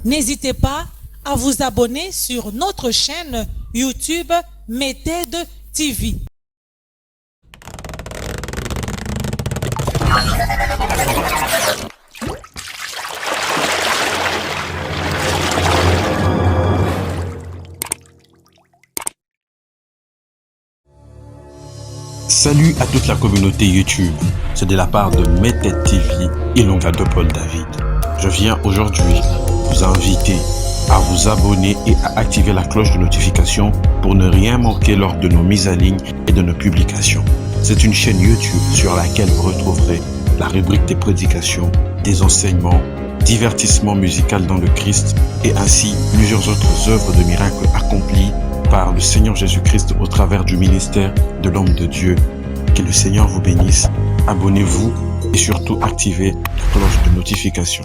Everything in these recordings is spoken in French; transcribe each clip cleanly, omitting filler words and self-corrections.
N'hésitez pas à vous abonner sur notre chaîne YouTube Méthode TV. Salut à toute la communauté YouTube, c'est de la part de Méthode TV et l'oncle de Paul David. Je viens aujourd'hui vous inviter à vous abonner et à activer la cloche de notification pour ne rien manquer lors de nos mises en ligne et de nos publications. C'est une chaîne YouTube sur laquelle vous retrouverez la rubrique des prédications, des enseignements, divertissements musicaux dans le Christ et ainsi plusieurs autres œuvres de miracles accomplies par le Seigneur Jésus-Christ au travers du ministère de l'homme de Dieu. Que le Seigneur vous bénisse, abonnez-vous et surtout activez la cloche de notification.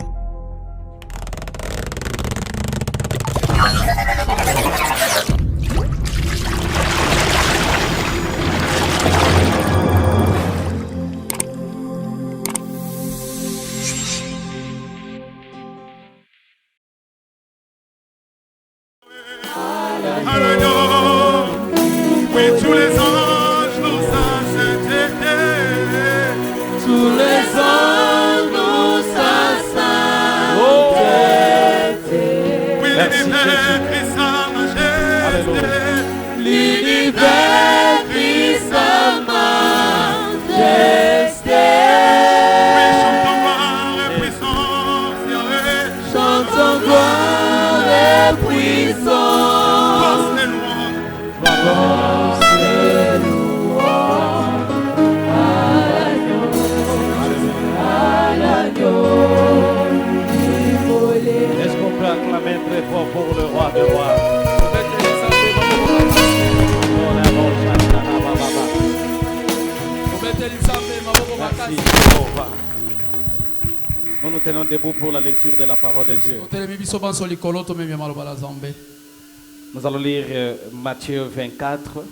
Nous nous tenons debout pour la lecture de la parole de Dieu. Nous allons lire Matthieu 24,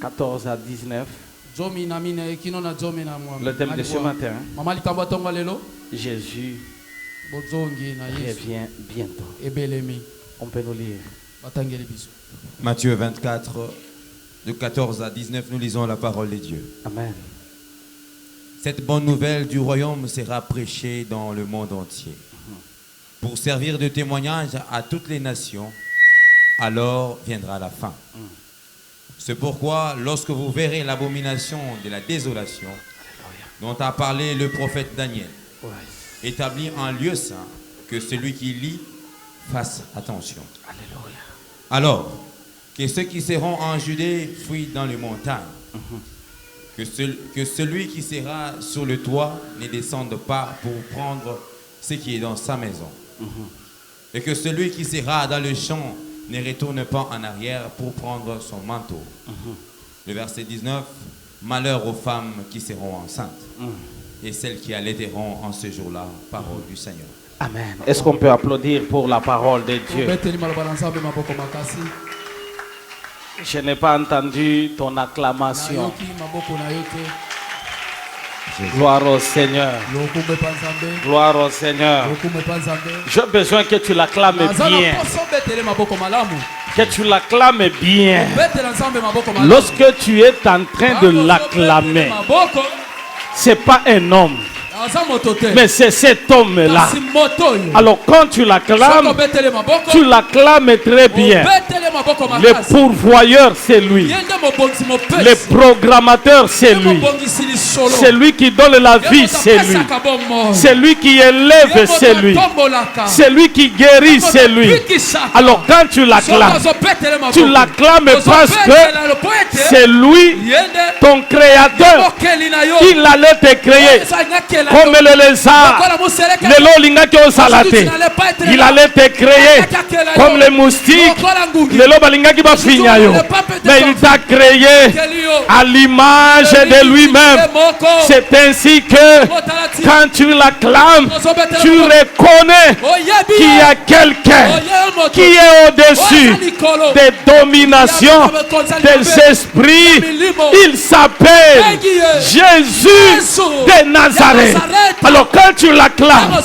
14 à 19. Le thème de ce matin, Jésus revient bientôt. On peut nous lire. Matthieu 24, de 14 à 19, nous lisons la parole de Dieu. Amen. Cette bonne nouvelle du royaume sera prêchée dans le monde entier pour servir de témoignage à toutes les nations. Alors viendra la fin. C'est pourquoi, lorsque vous verrez l'abomination de la désolation dont a parlé le prophète Daniel, établi en lieu saint, que celui qui lit fasse attention. Alléluia. Alors, que ceux qui seront en Judée fuient dans les montagnes. Que celui qui sera sur le toit ne descende pas pour prendre ce qui est dans sa maison. Et que celui qui sera dans le champ ne retourne pas en arrière pour prendre son manteau. Le verset 19, malheur aux femmes qui seront enceintes et celles qui allaiteront en ce jour-là, parole du Seigneur. Amen. Est-ce qu'on peut applaudir pour la parole de Dieu? Je n'ai pas entendu ton acclamation. Gloire au Seigneur. Gloire au Seigneur. J'ai besoin que tu l'acclames bien. Que tu l'acclames bien. Lorsque tu es en train de l'acclamer, ce n'est pas un homme, mais c'est cet homme-là. Alors quand tu l'acclames très bien. Le pourvoyeur, c'est lui. Le programmateur, c'est lui. C'est lui qui donne la vie, c'est lui. C'est lui qui élève, c'est lui. C'est lui qui guérit, c'est lui. Alors quand tu l'acclames parce que c'est lui, ton créateur. Il allait te créer comme le lézard. Il allait te créer comme les moustiques, Mais il t'a créé à l'image de lui-même. C'est ainsi que quand tu l'acclames, tu reconnais qu'il y a quelqu'un qui est au-dessus des dominations, des esprits. Il s'appelle Jésus de Nazareth. Alors quand tu l'acclames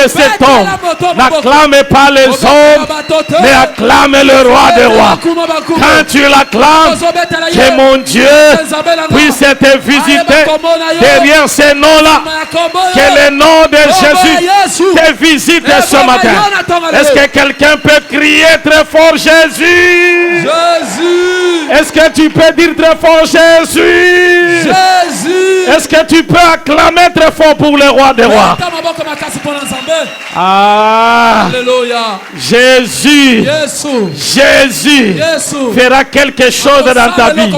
cet homme. N'acclame pas les hommes, mais acclame le roi des rois. Quand tu l'acclames, que mon Dieu puisse te visiter derrière ces noms-là. Que le nom de Jésus te visite ce matin. Est-ce que quelqu'un peut crier très fort Jésus? Jésus. Est-ce que tu peux dire très fort Jésus? Jésus. Est-ce que tu peux acclamer très fort pour le roi des rois? Ah, Alléluia. Jésus, Jésus fera quelque chose dans ta vie.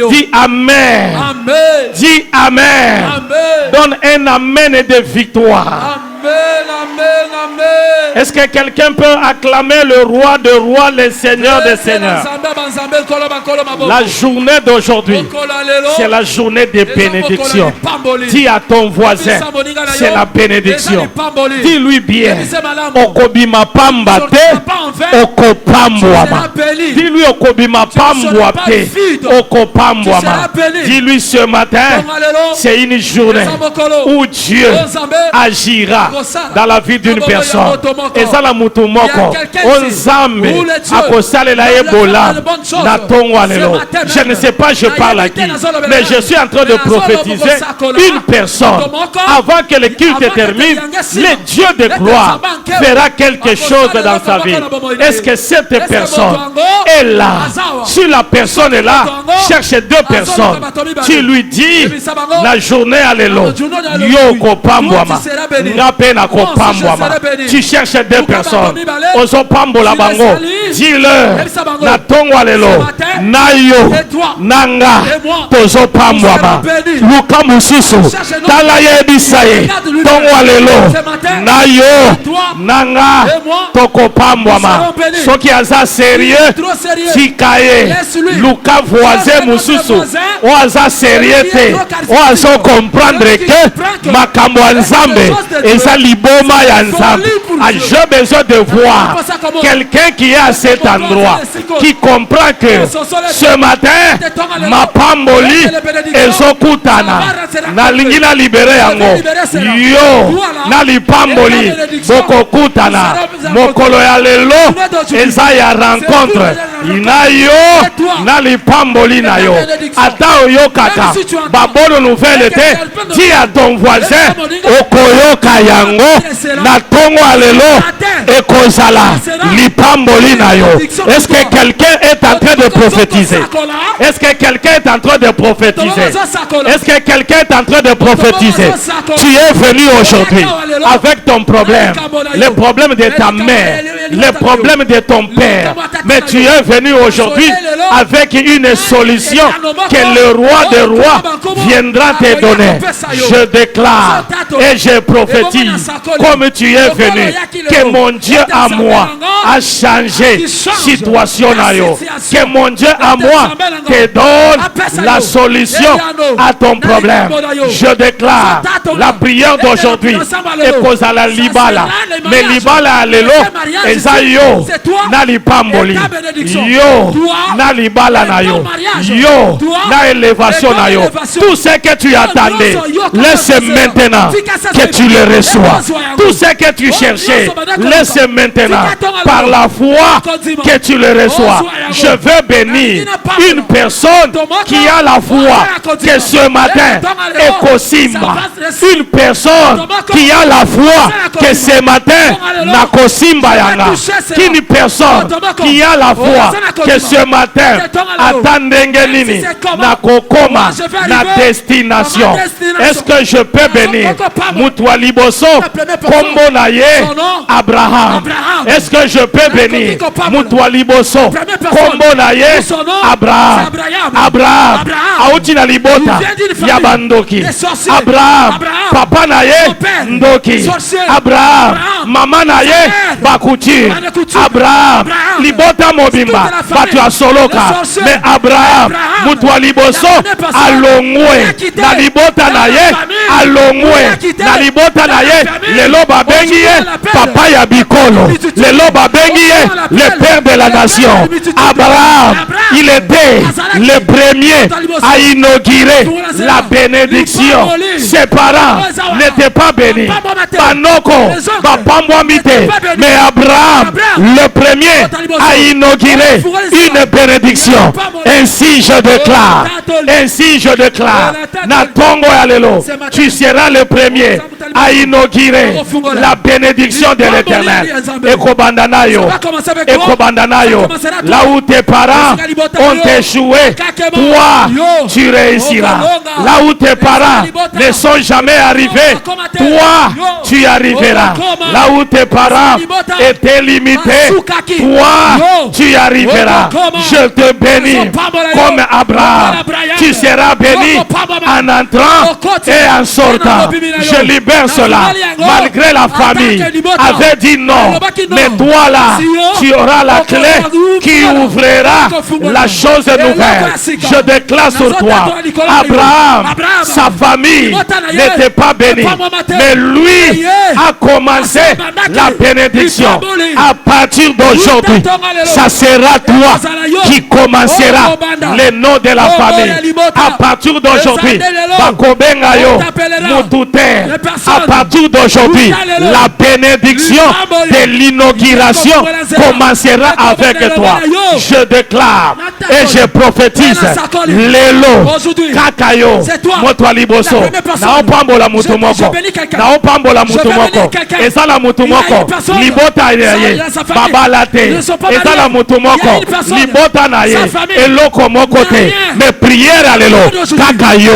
Dis Amen. Amen. Dis Amen. Amen. Donne un Amen de victoire. Amen, amen, amen. Est-ce que quelqu'un peut acclamer le roi de rois, le Seigneur des seigneurs? La journée d'aujourd'hui, c'est la journée des bénédictions. Dis à ton voisin, c'est la bénédiction. Dis-lui bien, Okobima pamba te, okopambwama. Dis-lui Okobima pambwa te, okopambwama. Dis-lui ce matin, c'est une journée où Dieu agira dans la vie d'une personne. Et ça la mutumoko onzambe akosalela ebola na tongo lelo. Je ne sais pas, je parle à qui, mais je suis en train de prophétiser une personne. Avant que le culte termine, le Dieu de gloire fera quelque chose dans sa vie. Est-ce que cette personne est là? Si la personne est là, cherche deux personnes. Tu lui dis la journée à l'élo. Yoko pambwama. Tu cherches deux personnes. Ozo pambola bango. Dis-leur na tongo lelo. Nayo nanga tozo pambwama. Luka mususu. Tala yebisaye. Tongo lelo. Nayo nanga toko pambwama. Soki aza sérieux. Tikaye. Luka voisin mususu. O aza sérieux te. O azo comprendre que makambo nzambe eza liboma ya nzambe. J'ai besoin de voir quelqu'un qui est à cet endroit, qui comprend que ce matin ma pamboli ezokutana na lingi na libere yango yo na lipamboli bokokutana mokolo ya lelo eza ya rencontre ina yo na lipamboli na yo. Ata oyokaka babono nouvelle te, dis à ton voisin okoyoka yango na tongo alelo ekozala lipamboli na yo. Est-ce que quelqu'un est en train de prophétiser? Est-ce que quelqu'un est en train de prophétiser? Est-ce que quelqu'un est en train de prophétiser? Tu es venu aujourd'hui avec ton problème, le problème de ta mère, le problème de ton père, mais tu es venu aujourd'hui avec une solution que le roi des rois viendra te donner. Je déclare et je prophétise, comme tu es venu, que mon Dieu à moi a changé situation na yo. Que mon Dieu à moi te donne la solution à ton problème. Je déclare la prière d'aujourd'hui et cause à la libala. Mais libala lelo eza yo na lipamboli. Yo na libala na yo. Yo na élévation na yo. Tout ce que tu attendais, laisse maintenant que tu le reçois. Tout ce que tu cherchais, laisse maintenant par la foi que tu le reçois. Je veux bénir une personne qui a la foi que ce matin est Kosimba. Une personne qui a la foi que ce matin na Kosimba yanga. Une personne qui a la foi que ce matin attendenge nini na kokoma na destination. Est-ce que je peux bénir Mutwa Liboso kombo na ye Abraham? Est-ce que je peux bénir Mutwa Liboso kombo na ye Abraham? Abraham auti na libota ya bandoki. Abraham papa na ye ndoki. Abraham Maman naye bakuti. Abraham libota mobimba batu ya soloka. Mais Abraham mutwa liboso alongwe na libota naye alongwe na libota naye lelo babengi ye papa ya bikolo. Lelo babengi ye le père de la nation. Abraham, il était le premier à inaugurer la bénédiction. Ses parents n'étaient pas bénis. Panoko, mais Abraham, le premier à inaugurer une bénédiction. Ainsi je déclare, Natongo Alelo, tu seras le premier à inaugurer la bénédiction de l'Éternel. Ekobandanayo, là où tes parents ont échoué, toi, tu réussiras. Là où tes parents ne sont jamais arrivés, toi, tu arriveras. Là où tes parents étaient limités, toi, tu arriveras. Je te bénis comme Abraham. Tu seras béni en entrant et en sortant. Je libère cela. Malgré la famille avait dit non, mais toi là, tu auras la clé qui ouvrira la chose nouvelle. Je déclare sur toi, Abraham, sa famille n'était pas bénie, mais lui a commencé la bénédiction. À partir d'aujourd'hui, ça sera toi qui commencera le nom de la famille. À partir d'aujourd'hui, Bakobengayo, Moutouter, à partir d'aujourd'hui, la bénédiction de l'inauguration commencera avec toi. Je déclare et je prophétise Lelo, Kakayo, Motwa Liboso, Naopambola Mutumoko, Naopambola Mutumoko, Ezala Mutumoko, Libota Yaye, Babalate, Ezala Mutumoko, Libota Naye, Eloko Mokote, mes prières à Lelo, Kakayo,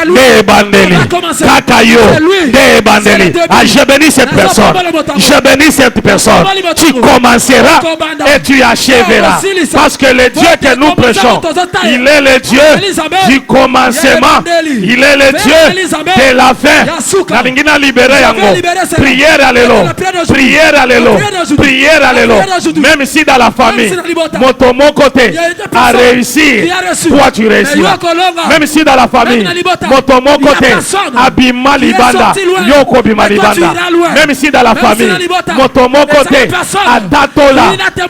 de Bandeli, Kakayo, de Bandeli. Ah, je bénis cette personne, je bénis cette personne. Tu commenceras et tu achèveras. Parce que le Dieu que nous prêchons, il est le Dieu du commencement. Il est le Dieu de la fin. Prière à l'élo. Prière à l'élo. Prière à l'élo. Même si dans la famille, mon côté a réussi, toi tu réussiras. Même si dans la famille, mon côté abima libanda, yoko bima libanda. Même si dans la famille, mon côté a tatola,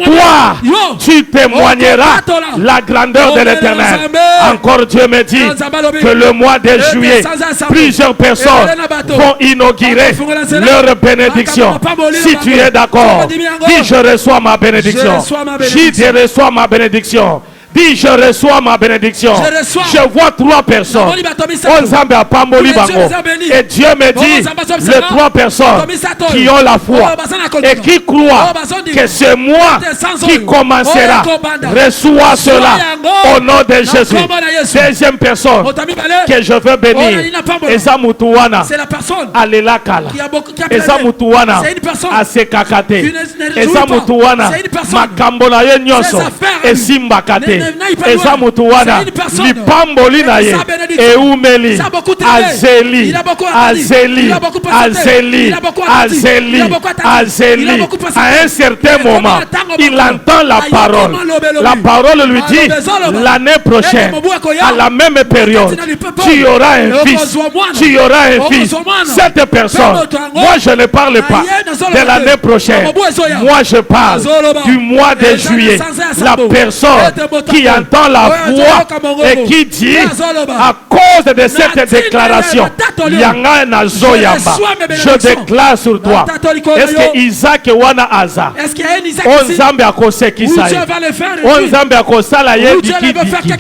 toi tu témoigneras la grandeur de l'Éternel. Encore Dieu me dit que le mois de juillet, plusieurs personnes vont inaugurer leur bénédiction. Si tu es d'accord, dis je reçois ma bénédiction. Je reçois ma bénédiction. Dis je reçois ma bénédiction. Je vois trois personnes. Et Dieu me dit les trois personnes qui ont la foi et qui croient que c'est moi qui commencera. Reçois cela au nom de Jésus. Deuxième personne que je veux bénir. Ezamutuwana Alelakala. Ezamutuwana Asekakate. Ezamutuwana Makambola Yenyoso Esimbakate. Ezamutuwana Lipamboli naye Eumeli Azeli Azeli Azeli Azeli Azeli. À un certain moment, il entend la parole. La parole lui dit l'année prochaine, à la même période, tu auras un fils. Tu auras un fils. Cette personne, moi je ne parle pas de l'année prochaine. Moi je parle du mois de juillet. La personne qui entend la voix et qui dit à cause de cette déclaration, Yanga Nazoyamba, je déclare sur toi. Est-ce que Isaac Wana Aza on zambe akose kisaye on zambe akosala yebi kidiki?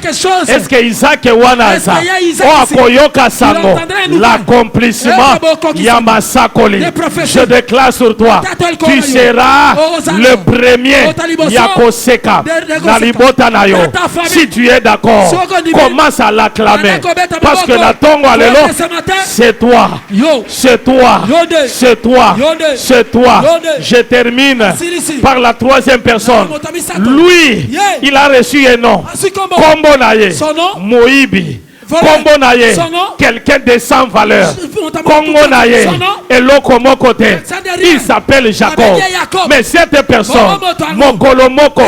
Est-ce que Isaac Wana Aza o akoyoka sango l'accomplissement Yamasakoli? Je déclare sur toi, tu seras le premier Yakoseka Nalibota Nayo. Si tu es d'accord, commence à l'acclamer. Parce que la tongue alelo, c'est toi. C'est toi. C'est toi. C'est toi. Je termine par la troisième personne. Lui, il a reçu un nom. Kombo Naye. Moïbi. Kombo naye, quelqu'un de sans valeur. Kongo naye, et l'okomo côté. Il s'appelle Jacob. Mais cette personne, Mokolo Moko,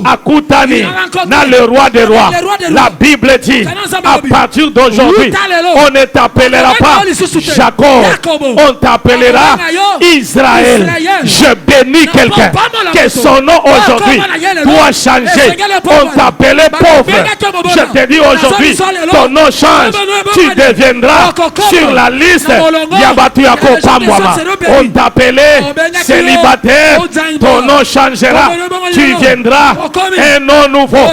Akutani, na le roi des rois. La Bible dit, à partir d'aujourd'hui, on ne t'appellera pas Jacob, on t'appellera Israël. Je bénis quelqu'un que son nom aujourd'hui doit changer. On t'appelait pauvre. Je te dis aujourd'hui, ton nom change. Tu deviendras sur la liste Yabatu Yako Pamwama. On t'appelait célibataire. Ton nom changera. Tu viendras un nom nouveau.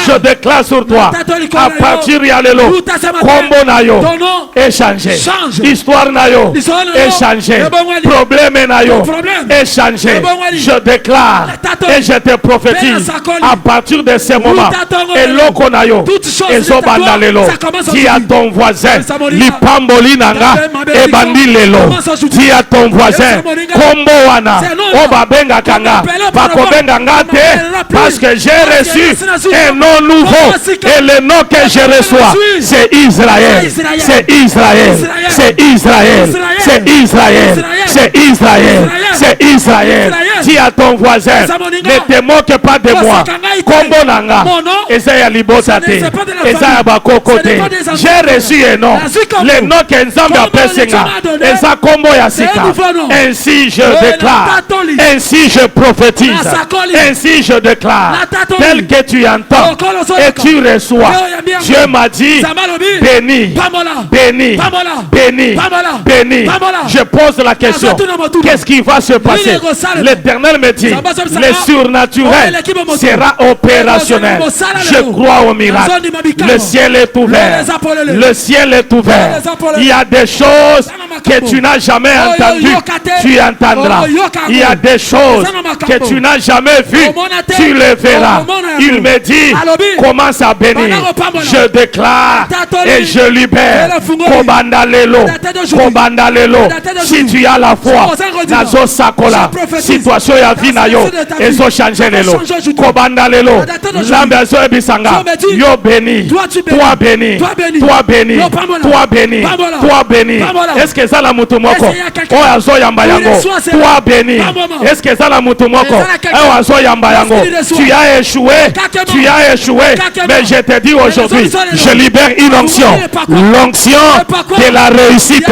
Je déclare sur toi. À partir de Yalelo, Kombo Nayo est changé. Histoire Nayo est changé. Problème Nayo est changé. Je déclare et je te prophétise à partir de ce moment. Et l'oko Nayo et Zobandalelo. Dis à ton voisin, Lipamboli Nanga et Bandilelo. Dis à ton voisin, Kombo Wana, Obabenga Kanga, Bakobenga Ngate, parce que j'ai reçu un nom nouveau. Et le nom que je reçois, c'est Israël. C'est Israël. C'est Israël. C'est Israël. C'est Israël. C'est Israël. Dis à ton voisin, ne te moque pas de moi. Kombo Nanga, Ezaya Libotate, Ezaya Bakokote. J'ai reçu un nom. Le nom que Nzambe appelle Senga. Eza Kombo Yasika. Ainsi je déclare. Ainsi je prophétise. Ainsi je déclare. Tel que tu entends et tu reçois. Dieu m'a dit, béni, béni, béni, béni. Je pose la question, qu'est-ce qui va se passer? L'Éternel me dit, le surnaturel sera opérationnel. Je crois au miracle. Le ciel est ouvert. Le ciel est ouvert. Il y a des choses que tu n'as jamais entendues, tu entendras. Il y a des choses que tu n'as jamais vues, tu les verras. Il me dit, commence à bénir. Je déclare et je libère. Kobandalelo, Kobandalelo. Si tu as la foi, Nazo Sakola, situation ya vie na yo, ezo changer lelo. Kobandalelo, Lambezo Ebisanga, yo béni, toi béni, toi béni, toi béni, toi béni. Est-ce que ça la mutumoko? Oh azo yamba yango, toi béni. Est-ce que ça la mutumoko? Oh azo yamba yango. Tu as échoué, tu as échoué. Mais je te dis aujourd'hui, je libère une onction, l'onction de la réussite.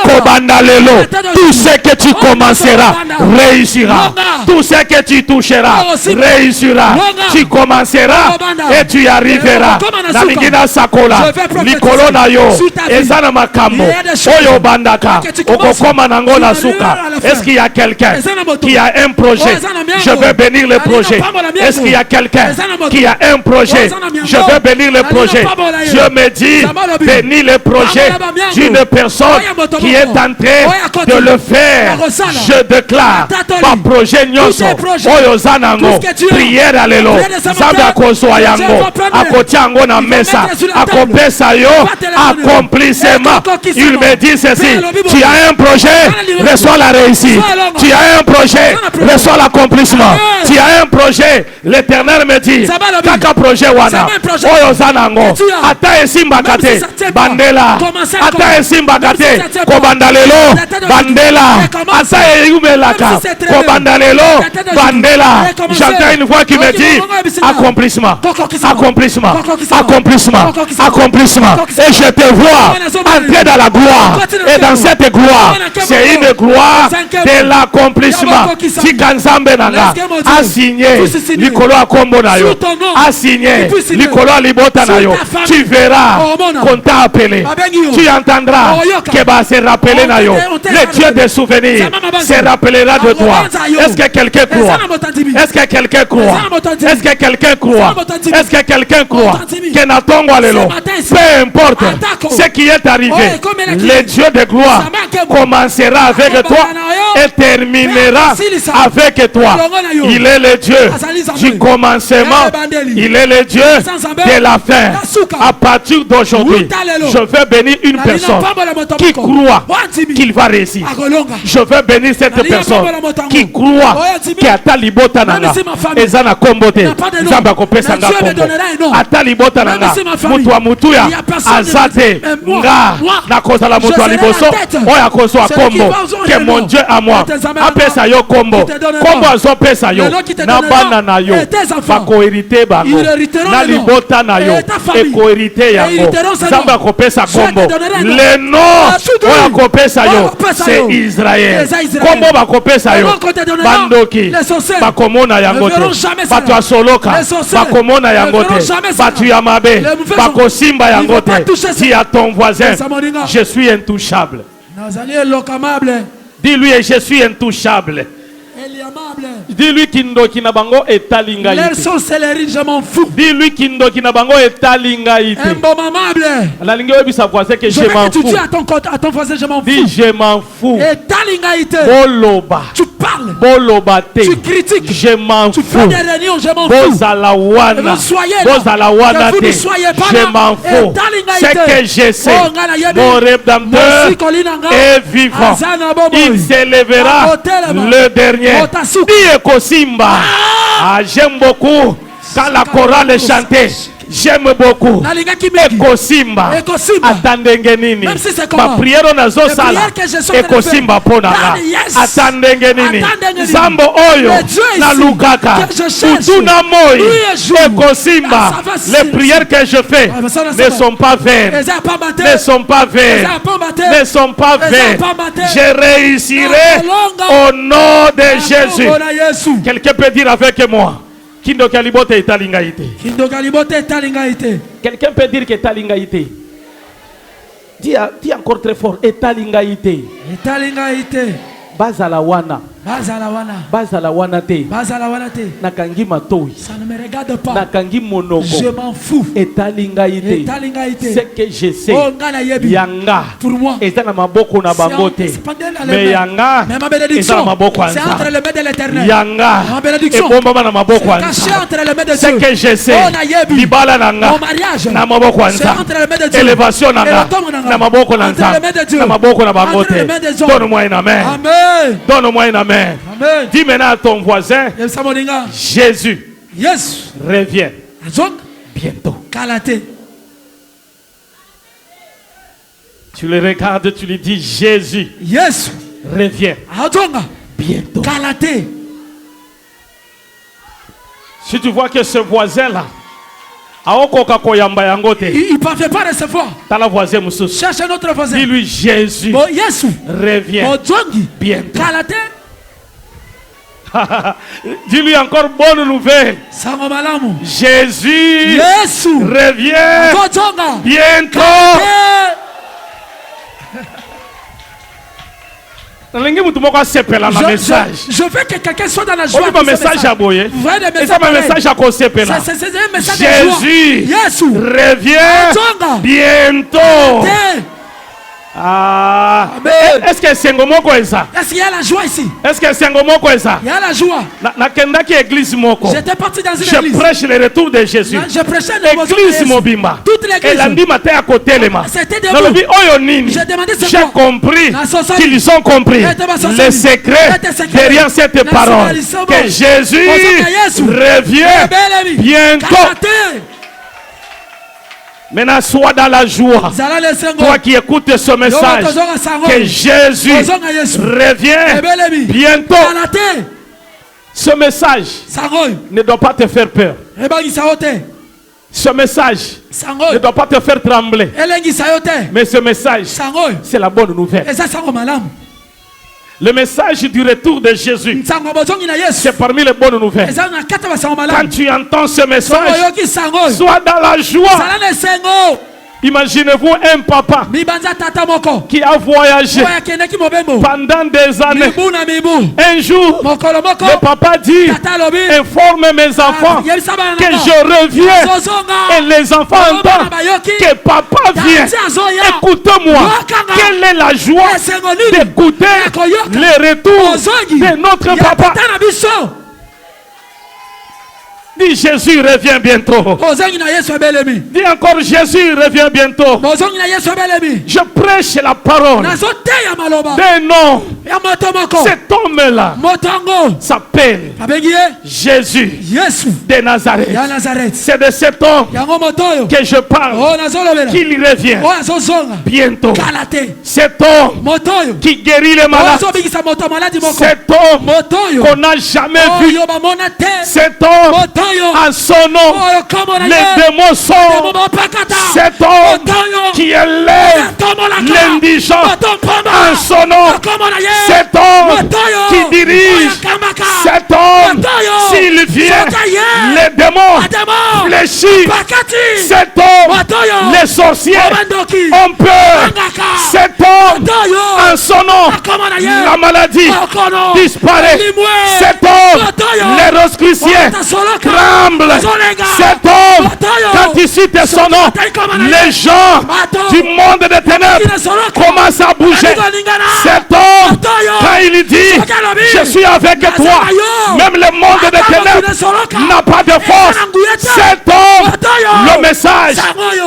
Kobandalelo, tout ce que tu commenceras réussira. Tout ce que tu toucheras réussira. Tu commenceras et tu arriveras. Naligina Sakola, Nikolo Nayo, Ezana Makambo, Oyo Bandaka, Okokoma Nangola Suka. Est-ce qu'il y a quelqu'un qui a un projet? Je veux bénir le projet. Est-ce qu'il y a quelqu'un qui a un projet? Je veux bénir le projet. Dieu me dit, bénis le projet d'une personne qui est en train de le faire. Je déclare, ma projet nyonso, Oyo Zanango, prière à l'élo, Zambia Kosoa Yango, Akotiango na mesa, Akopesa yo, accomplissement. Il me dit ceci, tu as un projet, reçois la réussite. Tu as un projet, reçois l'accomplissement. Tu as un projet, l'Éternel me dit, Kaka projet wana, Oyo Zanango, Ata Esimba Kate, Bandela, Ata Esimba Kate, Kobandalelo, Bandela, Ata Eyumelaka, Kobandalelo, Bandela. J'entends une voix qui me dit, accomplissement, accomplissement, accomplissement, accomplissement. Et je te vois entrer dans la gloire. Et dans cette gloire, c'est une gloire de l'accomplissement. Si Kanzambe Nanga a signé Nikolo Akombo Nayo, a signé Nikolo Libota Nayo, tu verras qu'on t'a appelé. Tu entendras que va se rappeler Nayo. Le Dieu des souvenirs se rappellera de toi. Est-ce que quelqu'un croit? Est-ce que quelqu'un croit? Est-ce que quelqu'un croit? Est-ce que quelqu'un croit? Que Natongo Alelo, peu importe ce qui est arrivé, le Dieu de gloire commencera avec toi et terminera avec toi. Il est le Dieu du commencement. Il est le Dieu de la fin. À partir d'aujourd'hui, je vais bénir une personne qui croit qu'il va réussir. Je vais bénir cette personne qui croit qu'il a talibota nana. Ezana kombote. Zamba kopesa nga kombo. Atalibota nana. Mutua mutuya. Azate. Nga. Na kosa la mutua liboso. Oya koso a kombo. Que mon Dieu à moi. Apesa yo kombo. Kombo azo pesa yo. Na banana yo. Bako hérité bango. Na libota na yo. Eko hérité yango. Zamba kopesa kombo. Le nom. Oya kopesa yo. C'est Israël. Kombo bakopesa yo. Bandoki. Bakomona yango te. Batu asoloka. Bakomona yango te. Batu yamabe. Bakosimba yango te. Dis à ton voisin, je suis intouchable. Dis-lui, je suis intouchable. Dis-lui Kindo Kinabango et Talinga. Leur sorcellerie, je m'en fous. Dis-lui Kindo Kinabango et Talinga. La lingue est sa voix, c'est que je m'en fous. Tu dis à ton voisin, je m'en fous. Dis je m'en fous. Et Talinga. Boloba. Tu parles. Bolobate. Tu critiques. Je m'en fous. Tu fais des réunions, je m'en fous. Bozalawana. Vous soyez là. Que vous ne soyez pas là. Je m'en fous. C'est que je sais. Mon Rédempteur est vivant. Il s'élèvera le dernier. Dis Kosimba. J'aime beaucoup quand la chorale chantait. J'aime beaucoup. Ekosimba. Attendez nini. Ma prière on a zo sala. Ekosimba pona. Attendez nini. Zambo oyo na lukaka. Utuna moi. Ekosimba. Les prières que je fais ne sont pas vaines. Ne sont pas vaines. Ne sont pas vaines. Je réussirai au nom de Jésus. Quelqu'un peut dire avec moi. Kindo kalibote etalingaite. Kindo kalibote etalingaite. Quelqu'un peut dire que etalingaite. Dis encore très fort etalingaite. Etalingaite. Bazalawana. Bazalawana. Bazalawana te. Bazalawana te. Nakangi matoi. Ça ne me regarde pas. Nakangi monoko. Je m'en fous. Etalingaite. Etalingaite. C'est que je sais. Oh, ngana yebi. Yanga. Pour moi. Eta na maboko na bangote. Mais yanga. Mais ma bénédiction. C'est entre les mains de l'Éternel. Yanga. Ma bénédiction. Et bomba na maboko c'est caché entre les mains de Dieu. C'est que je sais. Oh, na yebi. Libala nanga. Mon mariage. Na maboko c'est entre les mains de Dieu. Élévation nanga. Na maboko nanga. Na maboko na bangote. Donne-moi une amen. Amen. Donne-moi une amen. Amen. Dis maintenant à ton voisin, Jésus revient bientôt. Tu le regardes, tu lui dis Jésus revient bientôt. Si tu vois que ce voisin-là, il ne parvient pas à recevoir. Cherche un autre voisin. Dis-lui Jésus revient bientôt. Dis-lui encore bonne nouvelle. Jésus revient bientôt. Je veux que quelqu'un soit dans la joie. Un message à boyer. Un message à Kosepela. Jésus revient bientôt. Ah, est-ce que c'est un mot ça? Est-ce qu'il y a la joie ici? Est-ce que c'est un mot ça? Il y a la joie. J'étais parti dans une église. Je prêche le retour de Jésus. Je prêchais le retour de Jésus. Toute l'église. C'était debout. J'ai compris qu'ils ont compris le secret derrière cette parole. Que Jésus revient bientôt. Maintenant, sois dans la joie. Toi qui écoutes ce message, que Jésus revient bientôt. Ce message ne doit pas te faire peur. Ce message ne doit pas te faire trembler. Mais ce message, c'est la bonne nouvelle. Le message du retour de Jésus, c'est parmi les bonnes nouvelles. Quand tu entends ce message, sois dans la joie. Imaginez-vous un papa qui a voyagé pendant des années. Un jour, le papa dit, informe mes enfants que je reviens. Et les enfants entendent que papa vient. Écoutez-moi, quelle est la joie d'écouter les retours de notre papa? Dis Jésus revient bientôt. Dis encore Jésus revient bientôt. Je prêche la parole d'un nom. Cet homme-là s'appelle Jésus de Nazareth. C'est de cet homme que je parle, qu'il revient bientôt. Cet homme qui guérit les malades. Cet homme qu'on n'a jamais vu. Cet homme en son nom, les démons sortent. Cet homme qui élève l'indigent en son nom. Cet homme qui dirige. Cet homme, s'il vient, les démons fléchissent. Cet homme, les sorciers ont peur. Cet homme, en son nom, la maladie disparaît. Cet homme, les roscriciens tremble. Cet homme, quand il cite son nom, les gens du monde des ténèbres commencent à bouger. Cet homme, quand il dit je suis avec toi, même le monde des ténèbres n'a pas de force. Cet homme, le message,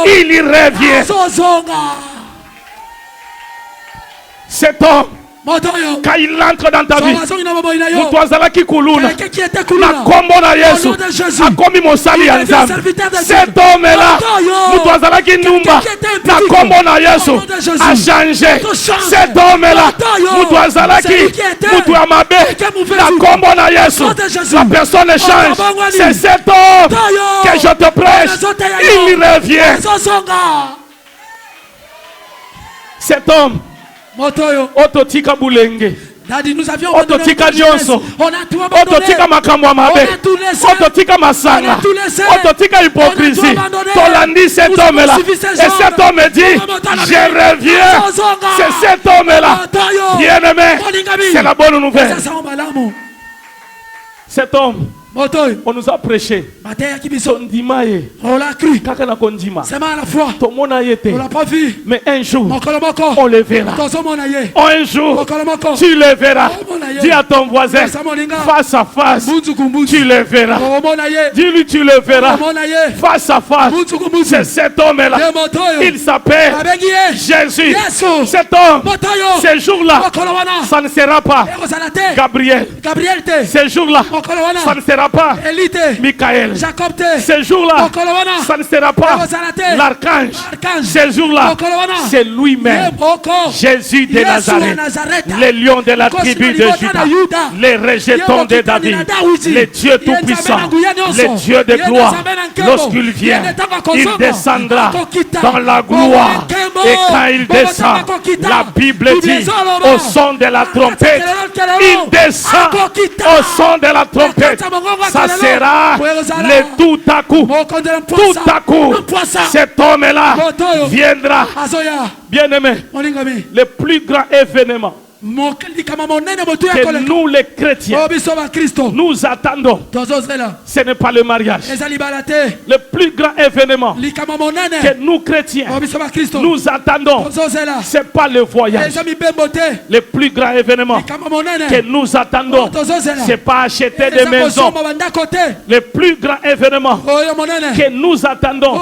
il y revient. Cet homme, quand il entre dans ta vie, cet homme-là, a changé. Cet homme-là, la personne change. C'est cet homme que je te prêche. Il revient. Cet homme, Ototika Boulenge. Nous avions Ototika Nyonso. Ototika Makamwa Mabe. Ototika Masanga. Ototika hypocrisie. Tolandi cet homme-là. Et cet homme dit je reviens. C'est cet homme-là. Bien-aimé, c'est la bonne nouvelle. Cet homme, on nous a prêché. On l'a cru. Seulement à la fois. On l'a pas vu. Mais un jour, on le verra. Un jour, tu le verras. Dis à ton voisin, face à face, tu le verras. Dis-lui, tu le verras. Face à face. C'est cet homme-là. Il s'appelle Jésus. Cet homme, ce jour-là, ça ne sera pas Gabriel. Ce jour-là, ça ne sera pas Michael. Ce jour-là, ça ne sera pas l'archange. Ce jour-là, c'est lui-même, Jésus de Nazareth, le lion de la tribu de Juda, les rejetons de David, le Dieu tout-puissant, le Dieu de gloire. Lorsqu'il vient, il descendra dans la gloire. Et quand il descend, la Bible dit, au son de la trompette, il descend au son de la trompette. Ça sera le tout à coup. Tout à coup, cet homme-là viendra. Bien-aimé, le plus grand événement que nous les chrétiens nous attendons, ce n'est pas le mariage. Le plus grand événement que nous chrétiens nous attendons, ce n'est pas le voyage. Le plus grand événement que nous attendons, ce n'est pas acheter des maisons. Le plus grand événement que nous attendons,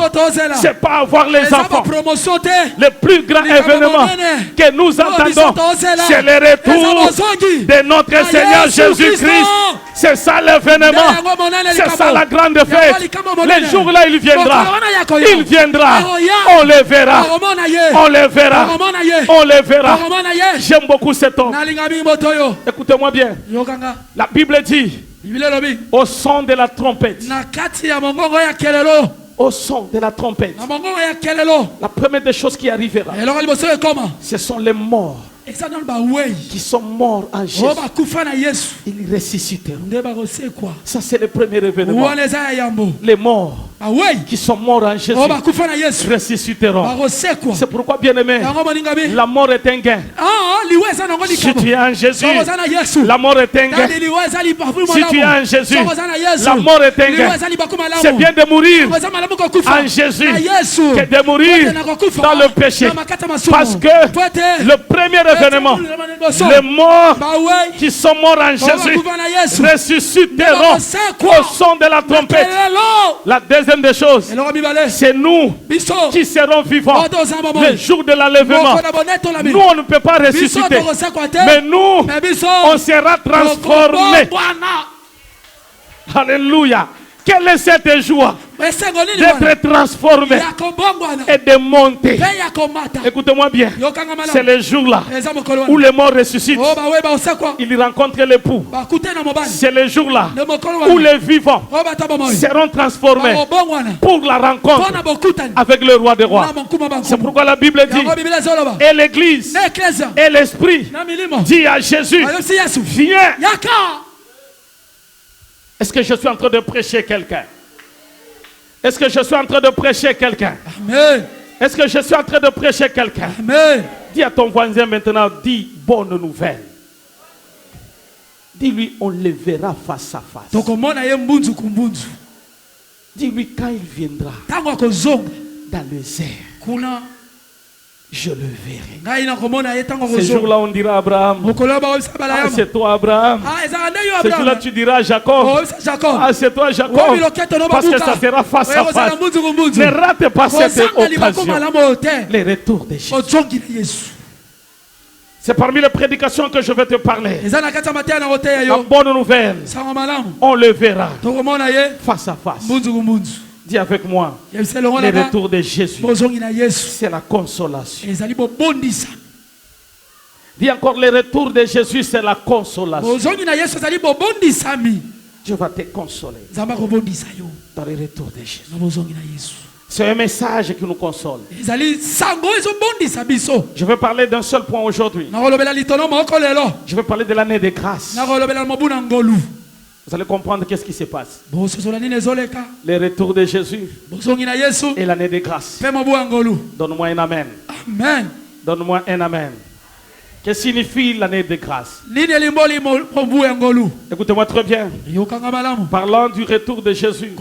ce n'est pas avoir les enfants. Le plus grand événement que nous attendons, c'est le retour de notre Seigneur Jésus-Christ. C'est ça l'événement. C'est ça la grande fête. Le jour-là, il viendra. Il viendra. On le verra. On le verra. On le verra. J'aime beaucoup cet homme. Écoutez-moi bien. La Bible dit, au son de la trompette. Au son de la trompette. La première des choses qui arrivera, ce sont les morts qui sont morts en Jésus. Ils ressusciteront. Ça, c'est le premier événement. Les morts qui sont morts en Jésus ressusciteront. C'est pourquoi, bien-aimé, la mort est un gain. Si tu es en Jésus, la mort est un gain. Si tu es en Jésus, la mort est un gain. C'est bien de mourir en Jésus que de mourir dans le péché. Parce que le premier événement, les morts qui sont morts en Jésus ressusciteront au son de la trompette. La deuxième des choses, c'est nous qui serons vivants le jour de l'enlèvement. Nous, on ne peut pas ressusciter, mais nous, on sera transformés. Alléluia. Quelle est cette joie d'être transformé et de monter? Écoutez-moi bien. C'est le jour-là où les morts ressuscitent. Ils rencontrent l'époux. C'est le jour-là où les vivants seront transformés pour la rencontre avec le roi des rois. C'est pourquoi la Bible dit, et l'église et l'esprit dit à Jésus, viens. Est-ce que je suis en train de prêcher quelqu'un? Est-ce que je suis en train de prêcher quelqu'un? Amen. Est-ce que je suis en train de prêcher quelqu'un? Amen. Dis à ton voisin maintenant, dis bonne nouvelle. Dis-lui, on le verra face à face. Dis-lui quand il viendra dans les airs. Je le verrai. Ce jour-là, on dira à Abraham, ah, c'est toi Abraham. Ce jour-là, tu diras à Jacob, ah, c'est toi Jacob. Parce que ça sera face à face. Ne rate pas cette occasion. Les retours des Jésus. C'est parmi les prédications que je vais te parler. La bonne nouvelle, on le verra face à face. Dis avec moi, les retours de Jésus, c'est la consolation. Dis encore, les retours de Jésus, c'est la consolation. Je vais te consoler dans les retours de Jésus. C'est un message qui nous console. Je vais parler d'un seul point aujourd'hui. Je vais parler de l'année de grâce. Vous allez comprendre qu'est-ce qui se passe. Les retours de Jésus et l'année de grâce. Donne-moi un amen. Amen. Donne-moi un amen. Que signifie l'année de grâce? Écoutez-moi très bien. Parlant du retour de Jésus,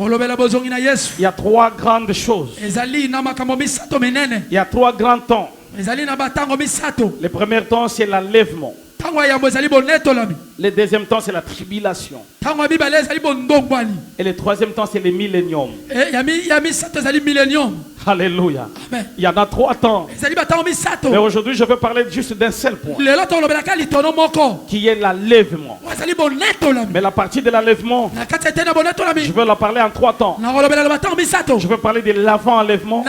il y a trois grandes choses. Il y a trois grands temps. Le premier temps, c'est l'enlèvement. Le deuxième temps, c'est la tribulation. Et le troisième temps, c'est le millénium. Alléluia. Il y en a trois temps. Mais aujourd'hui, je vais parler juste d'un seul point, qui est l'enlèvement. Mais la partie de l'enlèvement, je vais la parler en trois temps. Je vais parler de l'avant-enlèvement.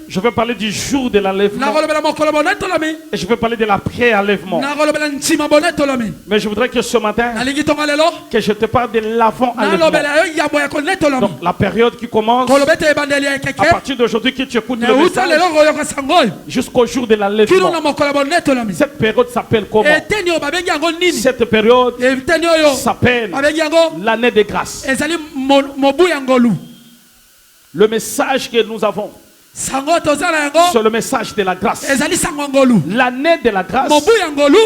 Je vais parler du jour de l'enlèvement. Et je vais parler de l'après-enlèvement. Mais je voudrais que ce matin, que je te parle de l'avant-enlèvement. Donc la période qui commence à partir d'aujourd'hui que tu écoutes le message jusqu'au jour de l'enlèvement. Cette période s'appelle comment? Cette période s'appelle l'année de grâce. Le message que nous avons, c'est le message de la grâce. L'année de la grâce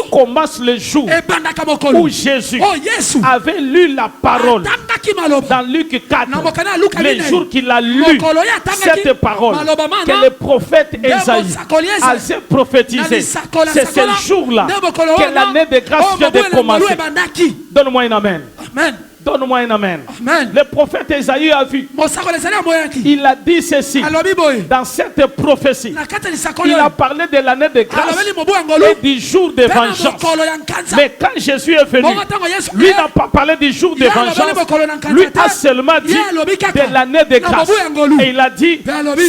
commence le jour où Jésus avait lu la parole dans Luc 4. Le jour qu'il a lu cette parole que le prophète Esaïe a prophétisé, c'est ce jour-là que l'année de grâce vient de commencer. Donne-moi un amen. Donne-moi un amen. Amen. Le prophète Esaïe a vu. Il a dit ceci. Dans cette prophétie, il a parlé de l'année de grâce et du jour de vengeance. Mais quand Jésus est venu, lui n'a pas parlé du jour de vengeance. Lui a seulement dit de l'année de grâce. Et il a dit,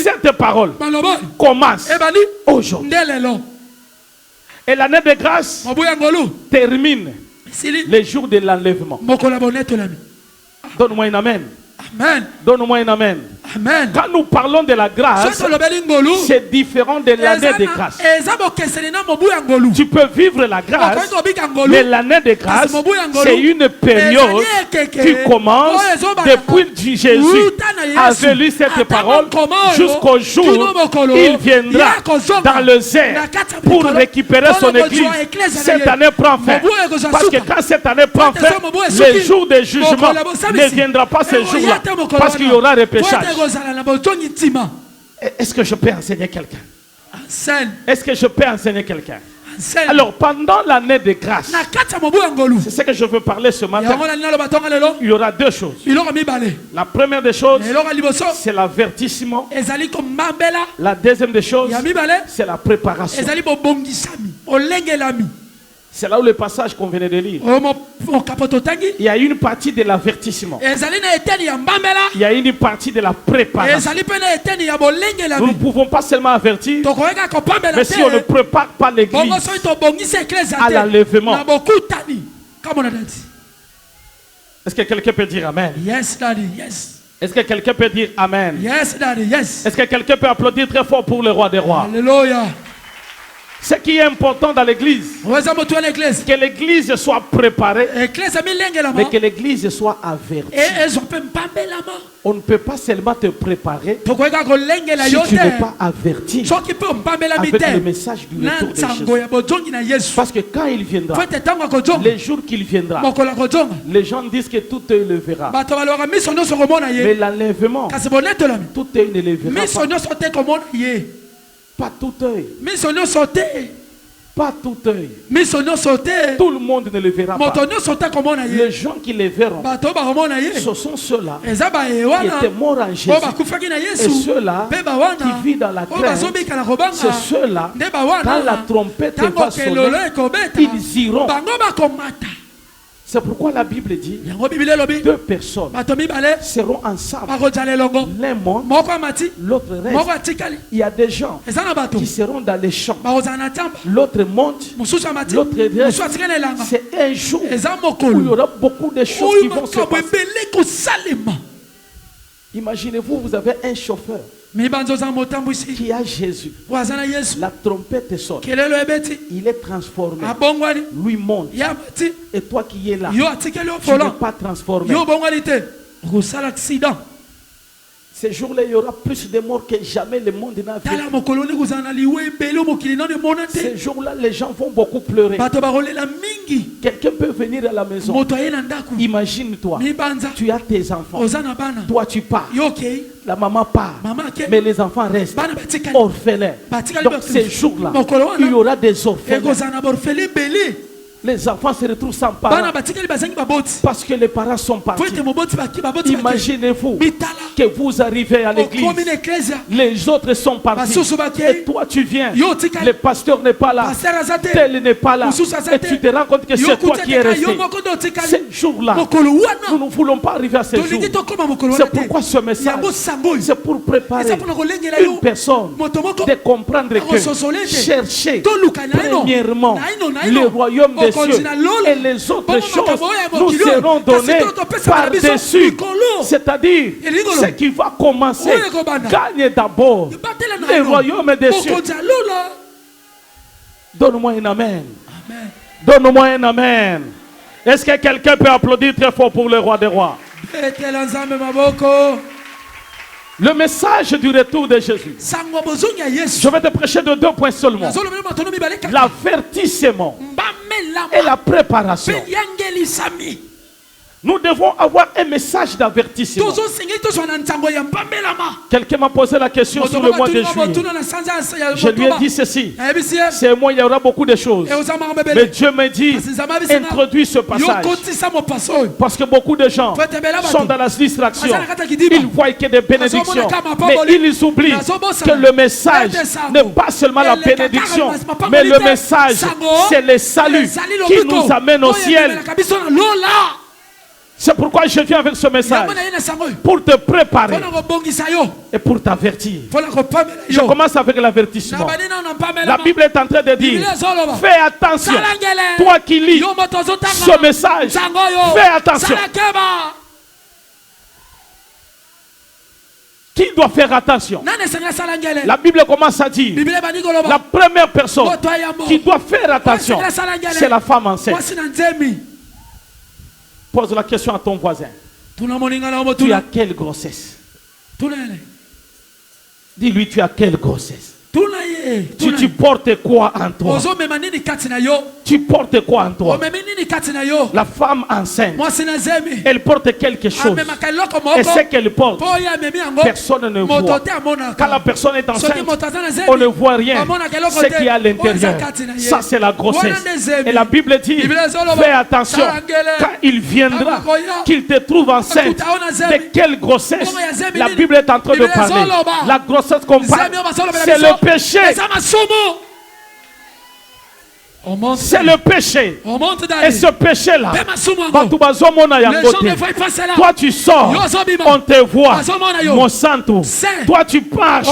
cette parole commence aujourd'hui. Et l'année de grâce termine les jours de l'enlèvement. Donne-moi un amen. Amen. Donne-moi un amen. Amen. Quand nous parlons de la grâce, c'est différent de l'année de grâce. Tu peux vivre la grâce, mais l'année de grâce, c'est une période qui commence depuis que Jésus a venu cette parole jusqu'au jour où il viendra dans le zèle pour récupérer son église. Cette année prend fin. Parce que quand cette année prend fin, le jour de jugement ne viendra pas ce jour-là. Parce qu'il y aura repêchage. Est-ce que je peux enseigner quelqu'un? Est-ce que je peux enseigner quelqu'un? Alors, pendant l'année de grâce, c'est ce que je veux parler ce matin. Il y aura deux choses. La première des choses, c'est l'avertissement. La deuxième des choses, c'est la préparation. C'est là où le passage qu'on venait de lire. Il y a une partie de l'avertissement. Il y a une partie de la préparation. Nous ne pouvons pas seulement avertir, mais si on ne prépare pas l'église à l'enlèvement. Est-ce que quelqu'un peut dire Amen? Yes, Daddy, yes. Est-ce que quelqu'un peut dire Amen? Yes, Daddy, yes. Est-ce que quelqu'un peut applaudir très fort pour le roi des rois? Alléluia. Ce qui est important dans l'église, que l'église soit préparée, mais que l'église soit avertie. On ne peut pas seulement te préparer si tu n'es pas averti avec le message du retour de Jésus. Parce que quand il viendra, les jours qu'il viendra, les gens disent que tout œil le verra. Mais l'enlèvement, tout œil ne le verra pas. Pas tout œil. Pas tout œil. Tout le monde ne le verra pas. Les gens qui le verront, ce sont ceux-là qui étaient morts en Jésus. Et ceux-là qui vivent dans la crainte, c'est ceux-là, quand la trompette va sonner, ils iront. C'est pourquoi la Bible dit deux personnes seront ensemble. L'un monte, l'autre reste. Il y a des gens qui seront dans les champs. L'autre monte, l'autre reste. C'est un jour où il y aura beaucoup de choses qui vont se passer. Imaginez-vous, vous avez un chauffeur qui a Jésus. La trompette sonne. Il est transformé. Lui monte. Et toi qui es là, tu n'es pas transformé. Ces jours-là, il y aura plus de morts que jamais le monde n'a vu. Ces jours-là, les gens vont beaucoup pleurer. Quelqu'un peut venir à la maison. Imagine-toi, tu as tes enfants. Toi, tu pars. La maman part. Mais les enfants restent orphelins. Donc, ces jours-là, il y aura des orphelins. Les enfants se retrouvent sans parents parce que les parents sont partis. Imaginez-vous que vous arrivez à l'église, les autres sont partis et toi tu viens, le pasteur n'est pas là, tel n'est pas là, et tu te rends compte que c'est toi qui es resté. Ces jours-là, nous ne voulons pas arriver à ces jours. C'est pourquoi ce message, c'est pour préparer une personne de comprendre que chercher premièrement le royaume des cieux et les autres choses nous seront données par-dessus. C'est-à-dire, ce qui va commencer, gagne d'abord le royaume des cieux. Donne-moi un amen. Donne-moi un amen. Est-ce que quelqu'un peut applaudir très fort pour le roi des rois? Le message du retour de Jésus. Je vais te prêcher de deux points seulement. L'avertissement et la préparation. Nous devons avoir un message d'avertissement. Quelqu'un m'a posé la question sur le mois de juillet. Je lui ai dit ceci. C'est moi, il y aura beaucoup de choses. Mais Dieu me dit, introduis ce passage. Parce que beaucoup de gens sont dans la distraction. Ils voient que des bénédictions. Mais ils oublient que le message n'est pas seulement la bénédiction. Mais le message, c'est le salut qui nous amène au ciel. C'est pourquoi je viens avec ce message. Pour te préparer et pour t'avertir. Je commence avec l'avertissement. La Bible est en train de dire, fais attention. Toi qui lis ce message, fais attention. Qui doit faire attention? La Bible commence à dire la première personne qui doit faire attention, c'est la femme enceinte. Pose la question à ton voisin. Tu as quelle grossesse? Dis-lui, tu as quelle grossesse? Tu portes quoi en toi? Tu portes quoi en toi? La femme enceinte, elle porte quelque chose. Et ce qu'elle porte, personne ne voit. Quand la personne est enceinte, on ne voit rien. Ce qui est à l'intérieur, ça c'est la grossesse. Et la Bible dit, fais attention, quand il viendra, qu'il te trouve enceinte. De quelle grossesse? La Bible est en train de parler. La grossesse qu'on parle, c'est le péché. C'est le péché. Et ce péché-là, toi tu sors, on te voit. Mon santo. Toi tu marches,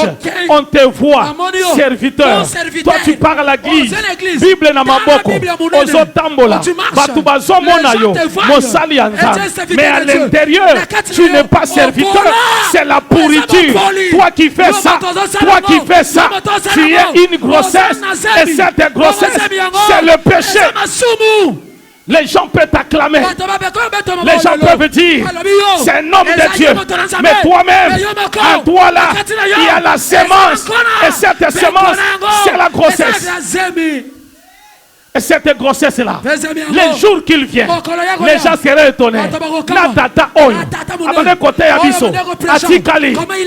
on te voit. Serviteur. Toi tu pars à l'église. Bible na maboko. Ozotambola. Mais à l'intérieur, tu n'es pas serviteur. C'est la pourriture. Toi qui fais ça, tu es une grossesse. Et cette grossesse, c'est le péché. Les gens peuvent t'acclamer. Les gens peuvent dire, c'est un homme de Dieu. Mais toi-même, en toi là, il y a la sémence. Et cette sémence, c'est la grossesse. Et cette grossesse-là, les jours qu'il vient, les gens seraient étonnés.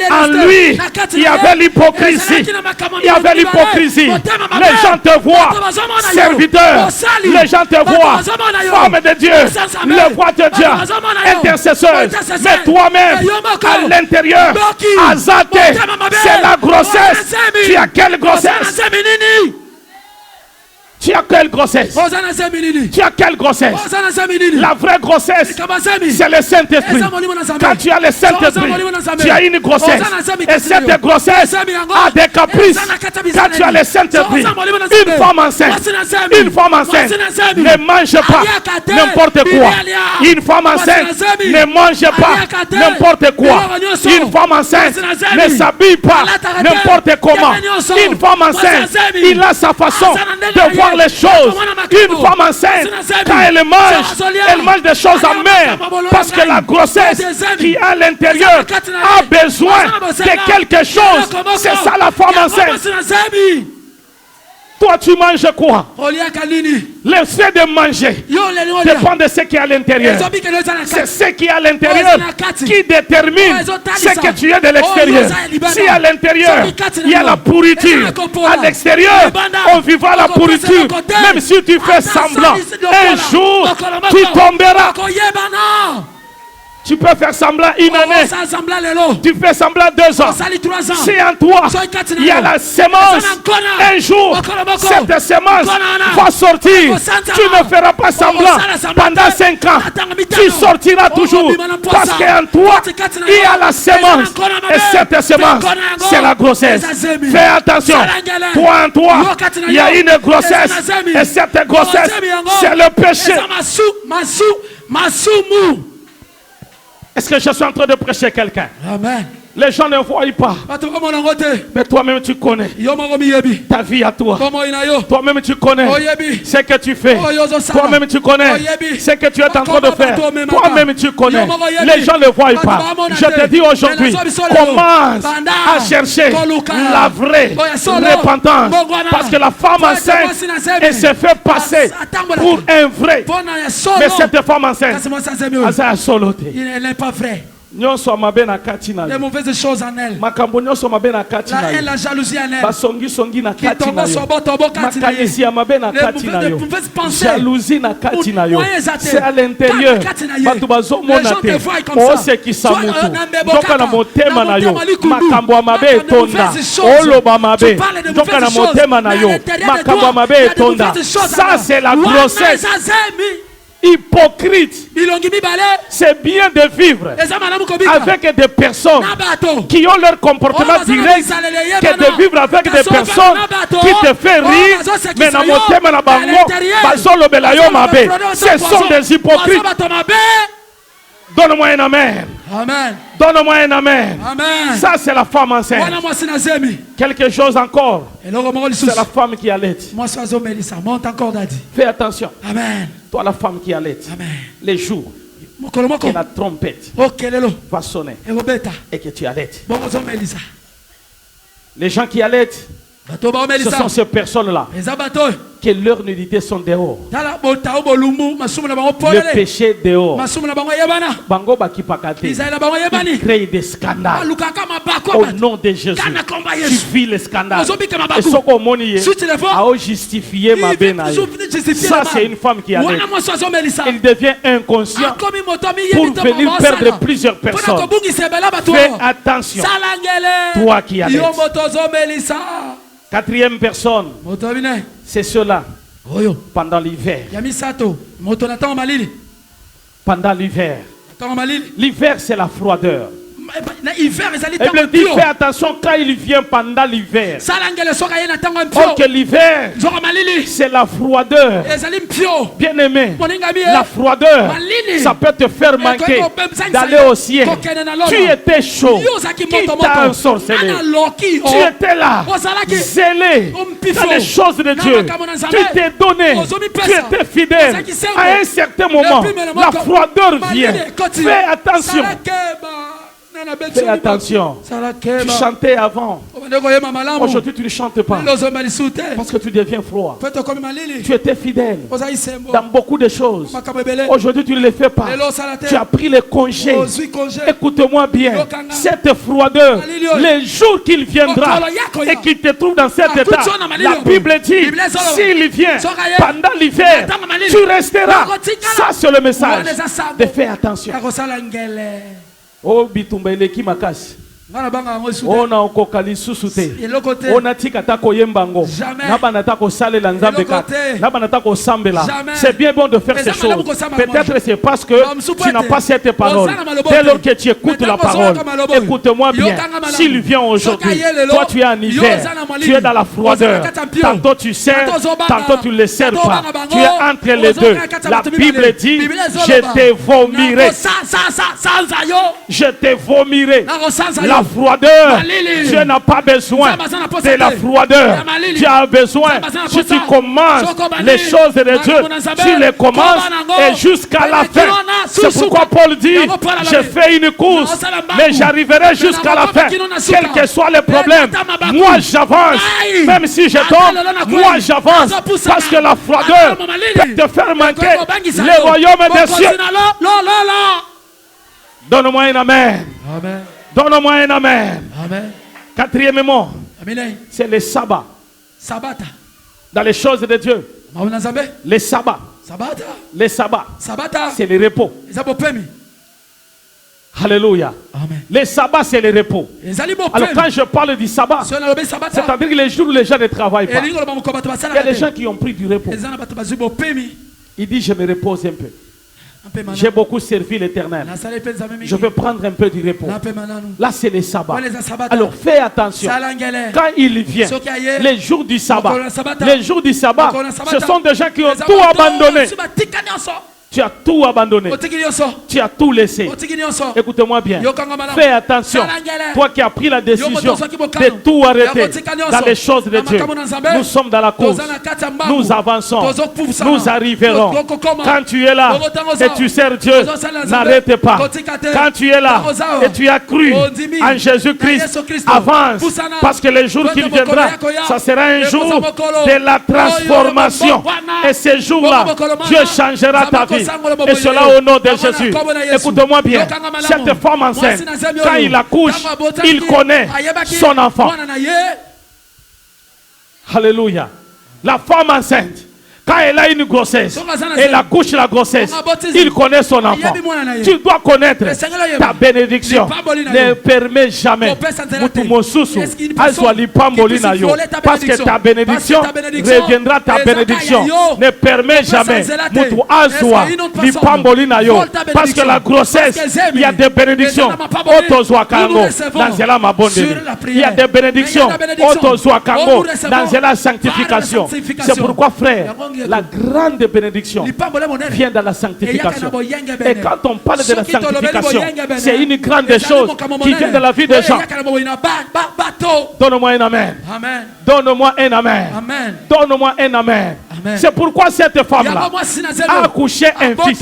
En lui, il y avait l'hypocrisie. Il y avait l'hypocrisie. Les gens te voient, serviteur. Les gens te voient, femme de Dieu. Le voix de Dieu, intercesseur. Mais toi-même, à l'intérieur, azaté, c'est la grossesse. Tu as quelle grossesse? Tu as quelle grossesse? Tu as quelle grossesse? La vraie grossesse, c'est le Saint-Esprit. Quand tu as le Saint-Esprit, tu as une grossesse. Et cette grossesse a des caprices. Quand tu as le Saint-Esprit, une femme enceinte ne mange pas n'importe quoi. Une femme enceinte ne mange pas n'importe quoi. Une femme enceinte ne s'habille pas n'importe comment. Une femme enceinte, il a sa façon de voir les choses. Une femme enceinte, quand elle mange des choses amères, parce que la grossesse qui est à l'intérieur a besoin de quelque chose. C'est ça la femme enceinte. Toi tu manges quoi? Le fait de manger dépend de ce qui est à l'intérieur. C'est ce qui est à l'intérieur qui détermine ce que tu es de l'extérieur. Si à l'intérieur il y a la pourriture, à l'extérieur on vivra la pourriture. Même si tu fais semblant, un jour tu tomberas. Tu peux faire semblant une année. Tu fais semblant 2 ans. Si en toi il y a la sémence, un jour cette sémence va sortir. Tu ne feras pas semblant pendant 5 ans. Tu sortiras toujours. Parce qu'en toi il y a la sémence. Et cette sémence, c'est la grossesse. Fais attention. Toi en toi il y a une grossesse. Et cette grossesse, c'est le péché. Est-ce que je suis en train de prêcher quelqu'un? Amen. Les gens ne voient pas. Mais toi-même tu connais ta vie à toi. Toi-même tu connais ce que tu fais. Toi-même tu connais ce que tu es en train de faire. Toi-même tu connais. Les gens ne voient pas. Je te dis aujourd'hui, commence à chercher la vraie repentance. Parce que la femme enceinte, elle se fait passer pour un vrai. Mais cette femme enceinte, elle n'est pas vraie. Les mauvaises choses en elle. La haine, la jalousie en elle. Les mauvaises pensées. C'est à l'intérieur. Les gens te voient comme ça. Tu parles de mauvaises choses. Mais à l'intérieur de toi, il y a de mauvaises choses. Ça c'est la grossesse. Hypocrite. C'est bien de vivre avec des personnes qui ont leur comportement direct que de vivre avec des personnes qui te font rire mais ce sont des hypocrites. Donne-moi un amen. Amen. Donne-moi un amen. Amen. Ça, c'est la femme enceinte. Quelque chose encore. C'est la femme qui allait. Fais attention. Amen. Toi, la femme qui allait. Amen. Les jours que la trompette va sonner et que tu allaites. Les gens qui allaitent, ce sont ces personnes-là que leurs nudités sont dehors. Le péché dehors. Bango baki pakate. Ils créent des scandales. Au nom de Jésus. Tu vis les scandales. Et ce qu'on monier a justifié ma bénaï. Ça, c'est une femme qui allait. Il devient inconscient pour venir perdre plusieurs personnes. Fais attention. Toi qui allais. Quatrième personne, c'est cela. Pendant l'hiver. Pendant l'hiver. L'hiver, c'est la froideur. Il dit fais attention quand il vient pendant l'hiver. Oh, que l'hiver, c'est la froideur. Bien aimé, la froideur, ça peut te faire manquer d'aller au ciel. Tu étais chaud. Qui t'a ensorcelé? Tu étais là, zélé dans les choses de Dieu. Tu t'es donné. Tu étais fidèle. À un certain moment, la froideur vient. Fais attention. Fais attention. Tu chantais avant. Aujourd'hui, tu ne chantes pas. Parce que tu deviens froid. Tu étais fidèle dans beaucoup de choses. Aujourd'hui, tu ne les fais pas. Tu as pris les congés. Écoute-moi bien. Cette froideur, les jours qu'il viendra et qu'il te trouve dans cet état, la Bible dit, s'il vient pendant l'hiver, tu resteras. Ça, c'est le message de faire attention. Oh, bitumba eleki makasi. Ona okokali susute. Ona tika tako yembango. Naba natako sale la nzambe kata. Naba natako sambela. C'est bien bon de faire ces choses. Peut-être c'est parce que tu n'as pas cette parole. Dès lors que tu écoutes la parole, écoute-moi bien. S'il vient aujourd'hui, toi tu es en hiver, tu es dans la froideur. Tantôt tu sers, tantôt tu ne le sers pas. Tu es entre les deux. La Bible dit, je te vomirai. Je te vomirai. La froideur, Dieu n'a pas besoin de la froideur. Tu as besoin, si tu commences les choses de Dieu, tu les commences et jusqu'à la fin. C'est pourquoi Paul dit, je fais une course, mais j'arriverai jusqu'à la fin. Quels que soient les problèmes, moi j'avance. Même si je tombe, moi j'avance. Parce que la froideur peut te faire manquer le royaume des cieux. Donne-moi un amen. Amen. Donne-moi un amen. Amen. Quatrièmement, c'est le sabbat. Dans les choses de Dieu. Les sabbats. Les sabbats. C'est le repos. Alléluia. Amen. Les sabbats, c'est le repos. Alors quand je parle du sabbat, c'est-à-dire que les jours où les gens ne travaillent pas, il y a des gens qui ont pris du repos. Il dit je me repose un peu. J'ai beaucoup servi l'Éternel. Je veux prendre un peu du repos. Là, c'est les sabbats. Alors, fais attention. Quand il vient, les jours du sabbat, ce sont des gens qui ont tout abandonné. Tu as tout abandonné. Tu as tout laissé. Écoutez-moi bien. Fais attention. Toi qui as pris la décision de tout arrêter dans les choses de Dieu. Nous sommes dans la course. Nous avançons. Nous arriverons. Quand tu es là et tu sers Dieu, n'arrête pas. Quand tu es là et tu as cru en Jésus-Christ, avance. Parce que le jour qu'il viendra, ça sera un jour de la transformation. Et ce jour-là, Dieu changera ta vie. Et cela au nom de Jésus. Écoute-moi bien. Cette femme enceinte, quand il accouche, il connaît son enfant. Alléluia. La femme enceinte, quand elle a une grossesse, elle accouche la grossesse, il connaît son enfant. Tu dois connaître ta bénédiction. Ne permets jamais parce que ta bénédiction reviendra ta bénédiction. Ne permets jamais parce que la grossesse, il y a des bénédictions. Il y a des bénédictions dans la sanctification. C'est pourquoi, frère, La grande bénédiction vient dans la sanctification. Et quand on parle de la sanctification, c'est une grande chose qui vient de la vie des gens. Donne-moi un amen. Donne-moi un amen. Donne-moi un amen. C'est pourquoi cette femme-là a accouché un fils.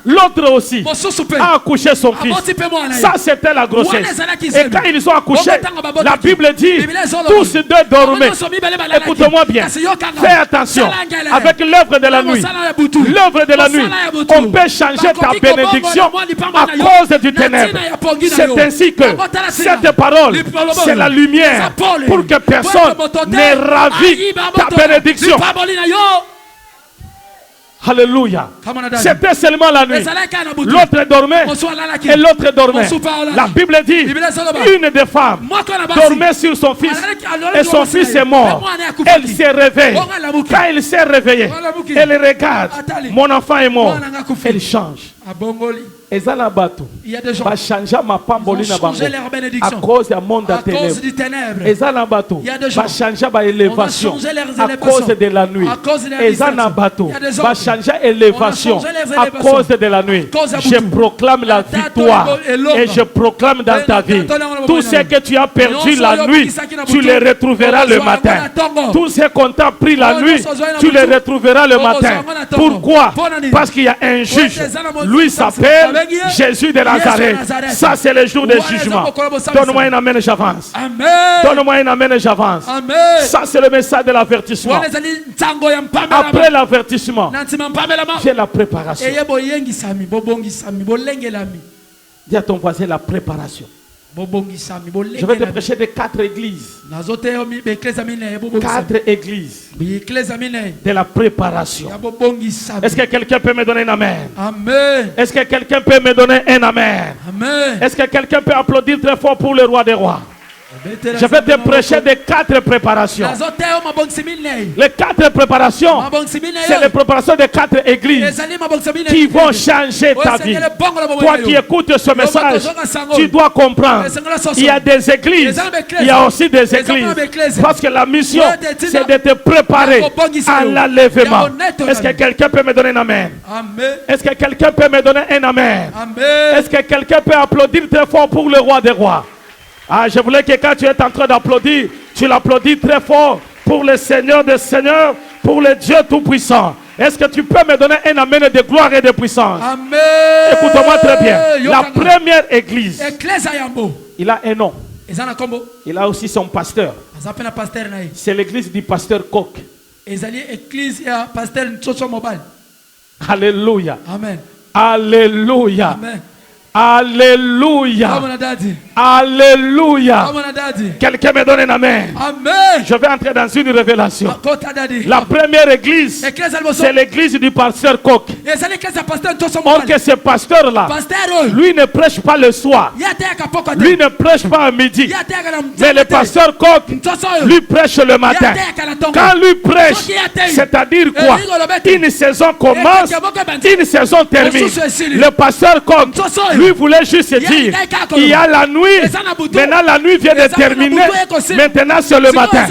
L'autre aussi a accouché son fils. Ça, c'était la grossesse. Et quand ils ont accouché, la Bible dit, tous deux dormaient. Écoute-moi bien. Fais attention. Avec l'œuvre de la nuit. L'œuvre de la nuit. On peut changer ta bénédiction à cause du ténèbre. C'est ainsi que cette parole, c'est la lumière pour que personne ne ravit ta bénédiction. Alléluia. C'était seulement la nuit. L'autre dormait et l'autre dormait. La Bible dit, une des femmes dormait sur son fils et son fils est mort. Elle s'est réveillée. Quand elle s'est réveillée, elle regarde, mon enfant est mort. Elle change. Il y a des gens qui vont changer leur bénédiction à cause du monde des ténèbres. Il y a des gens qui vont changer leurs élévations de la nuit. À cause de la distraction. Il y a des gens qui changer élévation à cause de la nuit. Je proclame la victoire et je proclame dans ta vie tout ce que tu as perdu la nuit, tu le retrouveras le matin. Tout ce qu'on t'a pris la nuit, tu le retrouveras le matin. Pourquoi? Parce qu'il y a un juge. Lui s'appelle Jésus de Nazareth. Ça, c'est le jour du jugement. Donne-moi un amen, j'avance. Donne-moi un amen, j'avance. Ça, c'est le message de l'avertissement. Après l'avertissement, c'est la préparation. Dis à ton voisin la préparation. Je vais te prêcher de 4 églises. 4 églises de la préparation. Est-ce que quelqu'un peut me donner un amen? Amen. Est-ce que quelqu'un peut me donner un amen? Amen. Est-ce que quelqu'un peut applaudir très fort pour le roi des rois? Je vais te prêcher de 4 préparations. Les 4 préparations, c'est les préparations de 4 églises qui vont changer ta vie. Toi qui écoutes ce message, tu dois comprendre. Il y a des églises, il y a aussi des églises. Parce que la mission, c'est de te préparer à l'enlèvement. Est-ce que quelqu'un peut me donner un amen? Est-ce que quelqu'un peut me donner un amen? Est-ce que quelqu'un peut applaudir très fort pour le roi des rois? Ah, je voulais que quand tu es en train d'applaudir, tu l'applaudis très fort pour le Seigneur des Seigneurs, pour le Dieu Tout-Puissant. Est-ce que tu peux me donner un amen de gloire et de puissance? Amen. Écoute-moi très bien. La première église, il a un nom. Il a aussi son pasteur. C'est l'église du pasteur Coq. Alléluia. Amen. Alléluia. Amen. Alléluia. Alléluia. Quelqu'un me donne un amen. Amen. Je vais entrer dans une révélation. La première église, c'est l'église du pasteur Coq. Or que ce pasteur-là, lui ne prêche pas le soir. Lui ne prêche pas à midi. Mais le pasteur Coq, lui prêche le matin. Quand lui prêche, c'est-à-dire quoi? Une saison commence, une saison termine. Le pasteur Coq, lui voulait juste dire, il y a la nuit, maintenant la nuit vient de terminer, maintenant c'est le matin.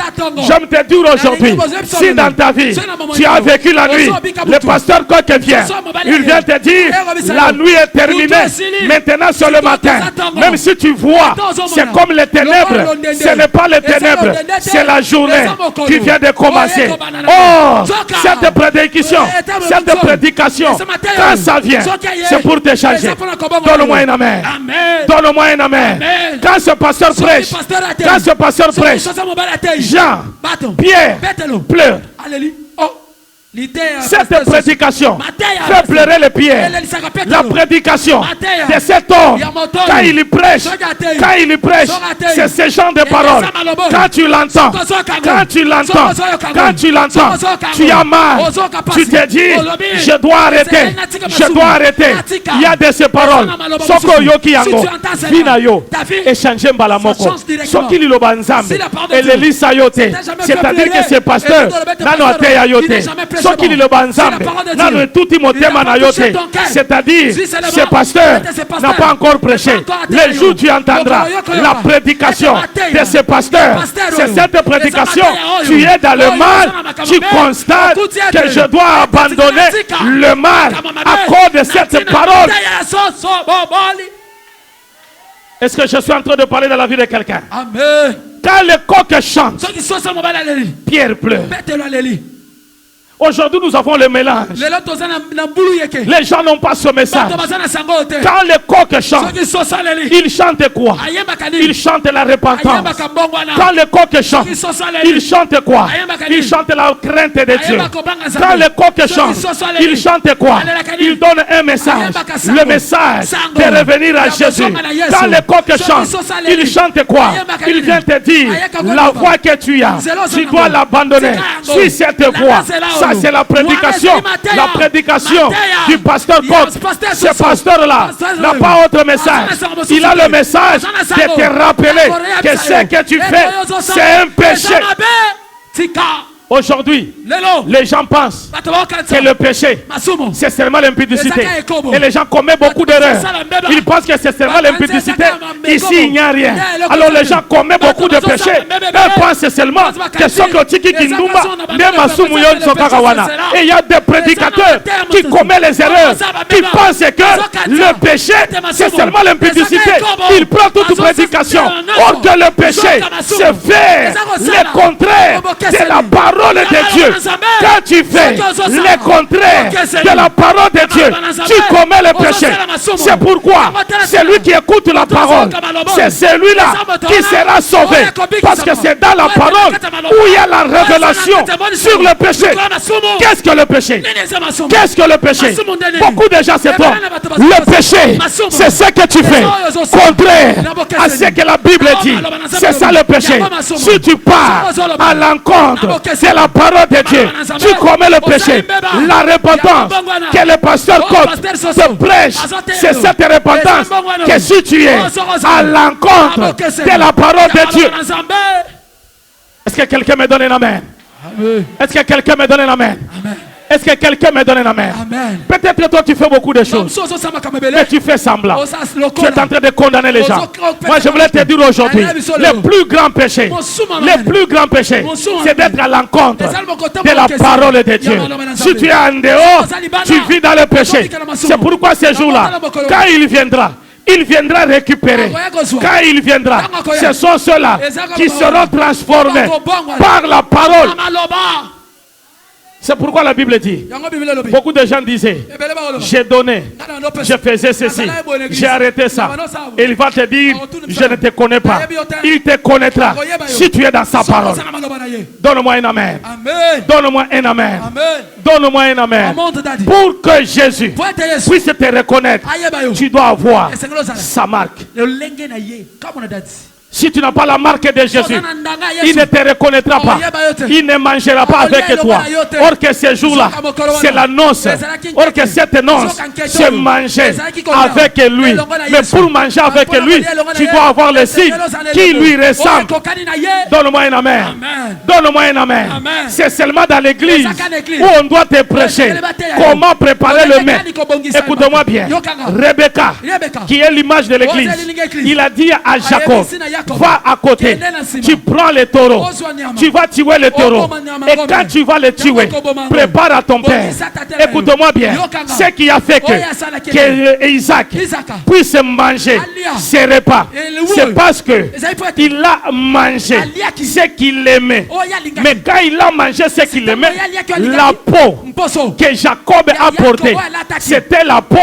J'aime te dire aujourd'hui, si dans ta vie, tu as vécu la nuit, le pasteur Coq vient, il vient te dire, la nuit est terminée, maintenant c'est le matin. Même si tu vois, c'est comme les ténèbres, ce n'est pas les ténèbres, c'est la journée qui vient de commencer. Oh, cette prédication, quand ça vient, c'est pour te changer. Donne-moi un amen. Donne-moi un amen. Quand ce pasteur prêche, Jean, Pierre pleure. Cette prédication fait pleurer les pierres. La prédication de cet homme, quand il prêche, c'est ce genre de paroles. Quand tu l'entends, tu as mal. Tu te dis, je dois arrêter. Il y a de ces paroles. Soko yoki yango, vinayo, échanger mbalamoko. Soki lilobanzambe, et l'elisa yote. C'est-à-dire que ces pasteurs, nano ateya yote. soki liloba nzambe nano tuti motema na yo te, c'est-à-dire ce pasteur n'a pas encore prêché. Le jour où tu entendras la prédication de ce pasteur, c'est cette prédication, tu es dans le mal, tu constates que je dois abandonner le mal à cause de cette parole. Est-ce que je suis en train de parler de la vie de quelqu'un? Amen. Quand le coq chante, Pierre pleure. Aujourd'hui, nous avons le mélange. Les gens n'ont pas ce message. Quand le coq chante, il chante quoi? Il chante la repentance. Quand le coq chante, il chante quoi? Il chante la crainte de Dieu. Quand le coq chante, il chante quoi? Il donne un message. Le message de revenir à Jésus. Quand le coq chante, il chante quoi? Il vient te dire la voix que tu as, tu dois l'abandonner. Suis cette voix. Ça, c'est la prédication du pasteur Coq. Ce pasteur-là n'a pas autre message. Il a le message de te rappeler que ce que tu fais, c'est un péché. Aujourd'hui, les gens pensent que le péché, c'est seulement l'impudicité. Et les gens commettent beaucoup d'erreurs. Ils pensent que c'est seulement l'impudicité. Ici, il n'y a rien. Alors les gens commettent beaucoup de péchés. Ils pensent seulement que ce que et il y a des prédicateurs qui commettent les erreurs, qui pensent que le péché, c'est seulement l'impudicité. Ils prennent toute prédication. Or que le péché, c'est faire le contraire de la parole de Dieu. Quand tu fais le contraire de la parole de Dieu, tu commets le péché. C'est pourquoi celui qui écoute la parole, c'est celui-là qui sera sauvé. Parce que c'est dans la parole où il y a la révélation sur le péché. Qu'est-ce que le péché? Qu'est-ce que le péché? Beaucoup de gens se trompent. Le péché, c'est ce que tu fais contraire à ce que la Bible dit. C'est ça le péché. Si tu pars à l'encontre de la parole de Dieu, tu commets le péché. La repentance que le pasteur Coq te prêche, c'est cette repentance que si tu es à l'encontre de la parole de Dieu. Est-ce que quelqu'un me donne un amen? Est-ce que quelqu'un me donne un amen? Est-ce que quelqu'un me donne un amen? Peut-être toi tu fais beaucoup de choses, mais tu fais semblant. Tu es en train de condamner les gens. Moi je voulais te dire aujourd'hui, le plus grand péché, c'est d'être à l'encontre de la parole de Dieu. Si tu es en dehors, tu vis dans le péché. C'est pourquoi ces jours-là, quand il viendra récupérer. Quand il viendra, ce sont ceux-là qui seront transformés par la parole. C'est pourquoi la Bible dit, beaucoup de gens disaient, j'ai donné, je faisais ceci, j'ai arrêté ça. Et il va te dire, je ne te connais pas. Il te connaîtra si tu es dans sa parole. Donne-moi un amen. Donne-moi un amen. Donne-moi un amen. Pour que Jésus puisse te reconnaître, tu dois avoir sa marque. Si tu n'as pas la marque de Jésus, il ne te reconnaîtra pas. Il ne mangera pas avec toi. Or que ce jour-là, c'est la noce. Or que cette noce, c'est manger avec lui. Mais pour manger avec lui, tu dois avoir le signe qui lui ressemble. Donne-moi un amen. Donne-moi un amen. C'est seulement dans l'église où on doit te prêcher comment préparer le mets. Écoute-moi bien. Rebecca, qui est l'image de l'église, il a dit à Jacob, va à côté, tu prends le taureau, tu vas tuer le taureau, et quand tu vas le tuer, prépare à ton père. Écoute-moi bien, ce qui a fait que Isaac puisse manger ses repas, c'est parce que il a mangé ce qu'il aimait. Mais quand il a mangé ce qu'il aimait, la peau que Jacob a portée, c'était la peau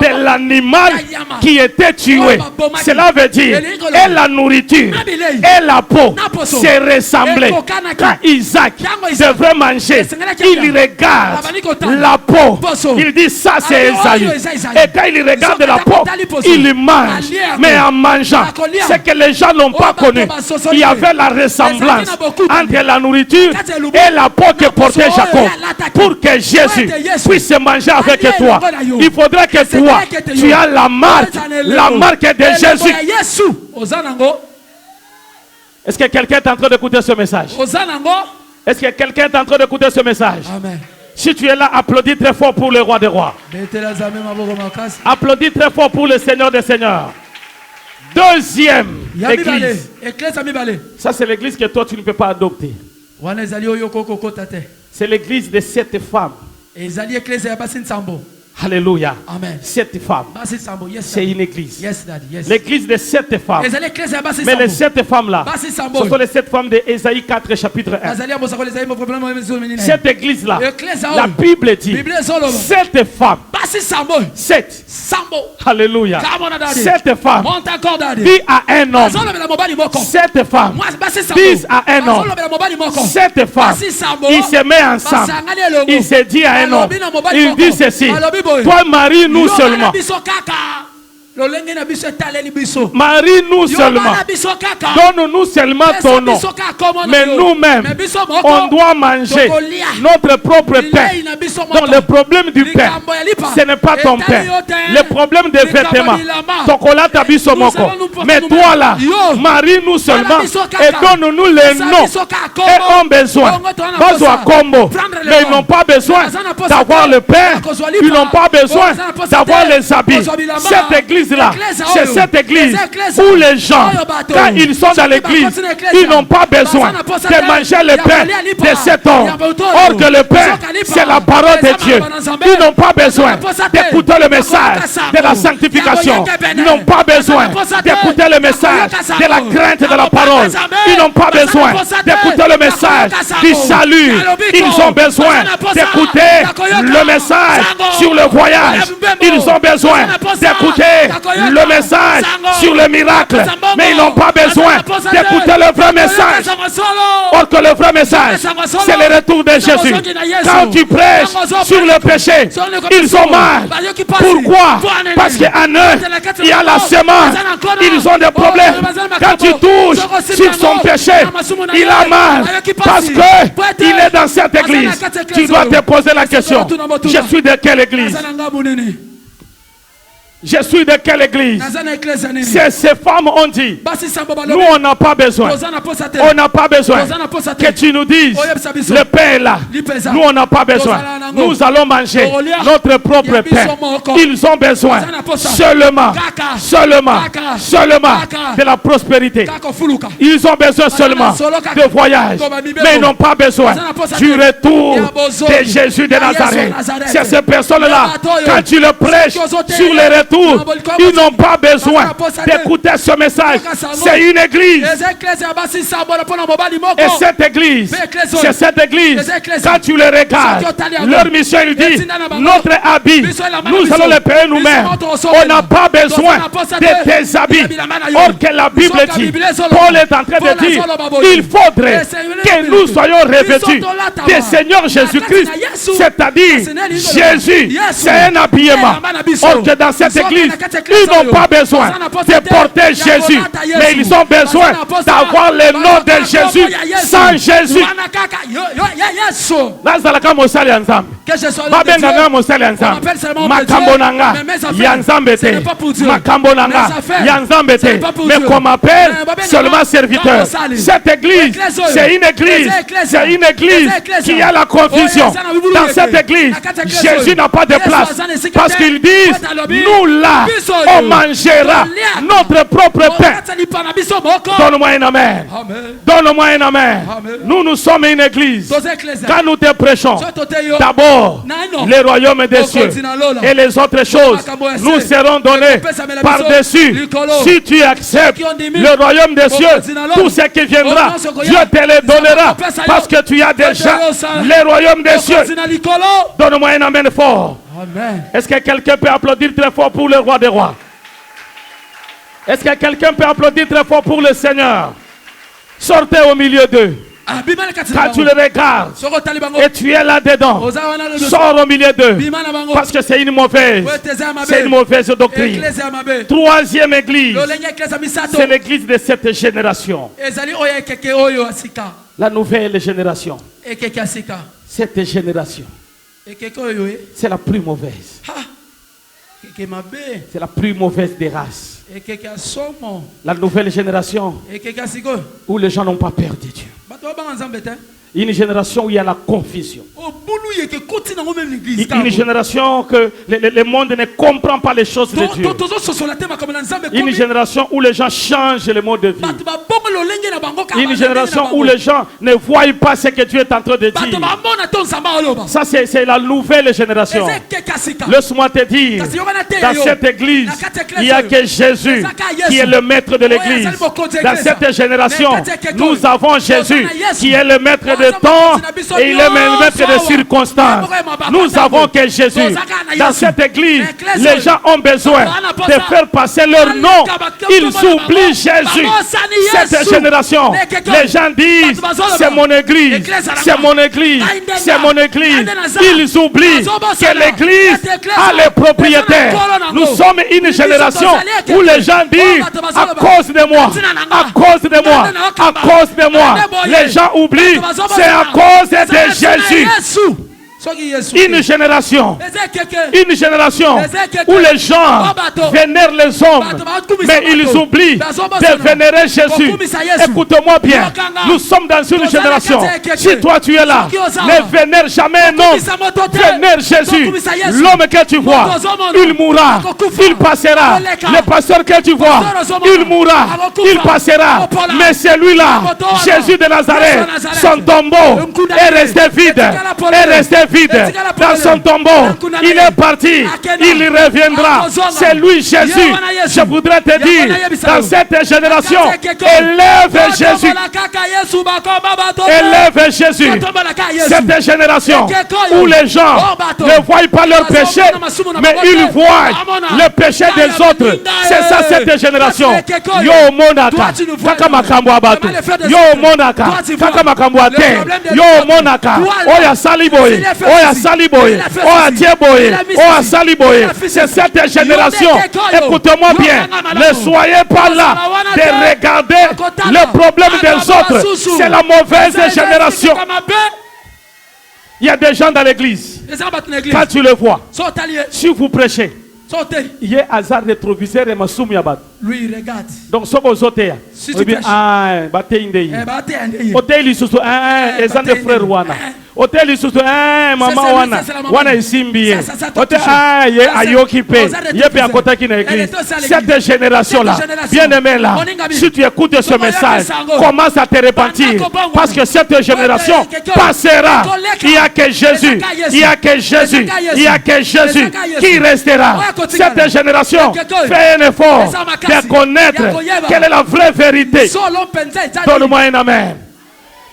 de l'animal qui était tué. Cela veut dire, et la nourriture et la peau se ressemblaient. Quand Isaac devrait manger, il regarde la peau. Il dit ça c'est Esaü. Et quand il regarde la peau, il mange. Mais en mangeant, c'est que les gens n'ont pas connu. Il y avait la ressemblance entre la nourriture et la peau que portait Jacob. Pour que Jésus puisse manger avec toi, il faudrait que toi, tu as la marque de Jésus. Est-ce que quelqu'un est en train d'écouter ce message? Est-ce que quelqu'un est en train d'écouter ce message? Amen. Si tu es là, applaudis très fort pour le roi des rois. Applaudis très fort pour le Seigneur des seigneurs. Deuxième église. Ça, c'est l'église que toi, tu ne peux pas adopter. C'est l'église de 7 femmes. Alléluia. Amen. 7 femmes. C'est une église. Yes, Daddy. Yes. L'église de 7 femmes. Mais les 7 femmes-là, ce sont les 7 femmes d'Ésaïe 4, chapitre 1. Cette église-là, la Bible dit 7 femmes. 7. Alléluia. 7 femmes disent à un homme. 7 femmes disent à un homme. 7 femmes, ils se mettent ensemble. Il se dit à un homme. Il dit ceci. Toi, marie-nous seulement. Marie-nous seulement. Donne-nous seulement ton nom. Mais nous-mêmes, on doit manger notre propre pain. Donc le problème du pain, ce n'est pas ton pain. Le problème des vêtements, ton cola tabiso moko. Mais toi là, marie-nous seulement et donne-nous les noms. Et ont besoin. Mais ils n'ont pas besoin d'avoir le pain. Ils n'ont pas besoin d'avoir les habits. Cette église là, c'est cette église où les gens, quand ils sont dans l'église, ils n'ont pas besoin de manger le pain de cet homme. Or que le pain, c'est la parole de Dieu. Ils n'ont pas besoin d'écouter le message de la sanctification. Ils n'ont pas besoin d'écouter le message de la crainte de la parole. Ils n'ont pas besoin d'écouter le message du salut. Ils ont besoin d'écouter le message sur le voyage. Ils ont besoin d'écouter le message sur le miracle, mais ils n'ont pas besoin d'écouter le vrai message. Or que le vrai message, c'est le retour de Jésus. Quand tu prêches sur le péché, ils ont mal. Pourquoi? Parce qu'en eux, il y a la semence. Ils ont des problèmes. Quand tu touches sur son péché, il a mal. Parce qu'il est dans cette église. Tu dois te poser la question. Je suis de quelle église? Je suis de quelle église? Ces femmes ont dit, nous on n'a pas besoin. On n'a pas besoin que tu nous dises, le pain est là. Nous on n'a pas besoin. Nous allons manger notre propre pain. Ils ont besoin seulement de la prospérité. Ils ont besoin seulement de voyage. Mais ils n'ont pas besoin du retour de Jésus de Nazareth. C'est ces personnes-là, quand tu le prêches sur les retours, ils n'ont pas besoin d'écouter ce message. C'est une église. Et cette église, c'est cette église. Quand tu les regardes, leur mission, il dit, notre habit, nous allons le payer nous-mêmes. On n'a pas besoin de tes habits. Or que la Bible dit, Paul est en train de dire, il faudrait que nous soyons revêtus du Seigneur Jésus-Christ. C'est-à-dire, Jésus, c'est un habillement. Or que dans cette église, ils n'ont pas besoin de porter Jésus, mais ils ont besoin d'avoir le nom de Jésus sans Jésus. Mais qu'on m'appelle seulement serviteur. Cette église, c'est une église qui a la confusion. Dans cette église, Jésus n'a pas de place parce qu'ils disent, nous là, on mangera notre propre pain. Donne-moi un amen. Donne-moi un amen. Nous sommes une église. Quand nous te prêchons, d'abord le royaume des cieux et les autres choses nous seront données par-dessus. Si tu acceptes le royaume des cieux, tout ce qui viendra, Dieu te le donnera parce que tu as déjà le royaume des cieux. Donne-moi un amen fort. Est-ce que quelqu'un peut applaudir très fort pour le roi des rois? Est-ce que quelqu'un peut applaudir très fort pour le Seigneur? Sortez au milieu d'eux. Quand tu le regardes et tu es là-dedans, sors au milieu d'eux. Parce que c'est une mauvaise doctrine. Troisième église, c'est l'église de cette génération. La nouvelle génération. Cette génération, c'est la plus mauvaise. C'est la plus mauvaise des races. La nouvelle génération où les gens n'ont pas peur de Dieu. Une génération où il y a la confusion. Une génération que le monde ne comprend pas les choses de Dieu. Une génération où les gens changent le mode de vie. Une génération où les gens ne voient pas ce que Dieu est en train de dire. Ça, c'est la nouvelle génération. Laisse-moi te dire, dans cette église, il n'y a que Jésus qui est le maître de l'église. Dans cette génération, nous avons Jésus qui est le maître de temps et il est le maître de circonstances. Nous avons que Jésus. Dans cette église, les gens ont besoin de faire passer leur nom. Ils oublient Jésus. Cette génération, les gens disent, c'est mon église, c'est mon église, c'est mon église. Ils oublient que l'église a les propriétaires. Nous sommes une génération où les gens disent, à cause de moi, à cause de moi, à cause de moi. Les gens oublient, c'est à cause de Jésus. Une génération où les gens vénèrent les hommes, mais ils oublient de vénérer Jésus. Écoute-moi bien, nous sommes dans une génération. Si toi tu es là, ne vénère jamais un homme, vénère Jésus. L'homme que tu vois, il mourra, il passera. Le pasteur que tu vois, il mourra, il passera. Mais celui-là, Jésus de Nazareth, son tombeau est resté vide, est resté vide dans son tombeau. Il est parti, il reviendra. C'est lui Jésus. Je voudrais te dire, dans cette génération, élève Jésus. Élève Jésus. Cette génération où les gens ne voient pas leur péché, mais ils voient le péché des autres. C'est ça cette génération. Yo monaka, kaka makambo abatu. Yo monaka, kaka makambo ate. Yo monaka, oya saliboye. Oya saliboye, oya tieboye, oya saliboye. C'est cette génération. Écoutez-moi bien. Ne soyez pas là de regarder le problème des autres. C'est la mauvaise génération. Il y a des gens dans l'église. Quand tu les vois, si vous prêchez, il y a hasard de rétroviseur et masumi abat. Lui il regarde. Donc ce que vous êtes, ah, baté indé. Hôtel isusu, ah, ezan de frère wana. Hôtel isusu, ah, maman wana isimbi. Hôtel, ah, ye ayokipe. Ye pe akota ki na église. Cette génération là, bien aimé là, si tu écoutes ce message, commence à te repentir, parce que cette génération passera. Il n'y a que Jésus, il n'y a que Jésus, il n'y a que Jésus qui restera. Cette génération fait un effort de connaître quelle est la vraie vérité. Donne-moi un amen.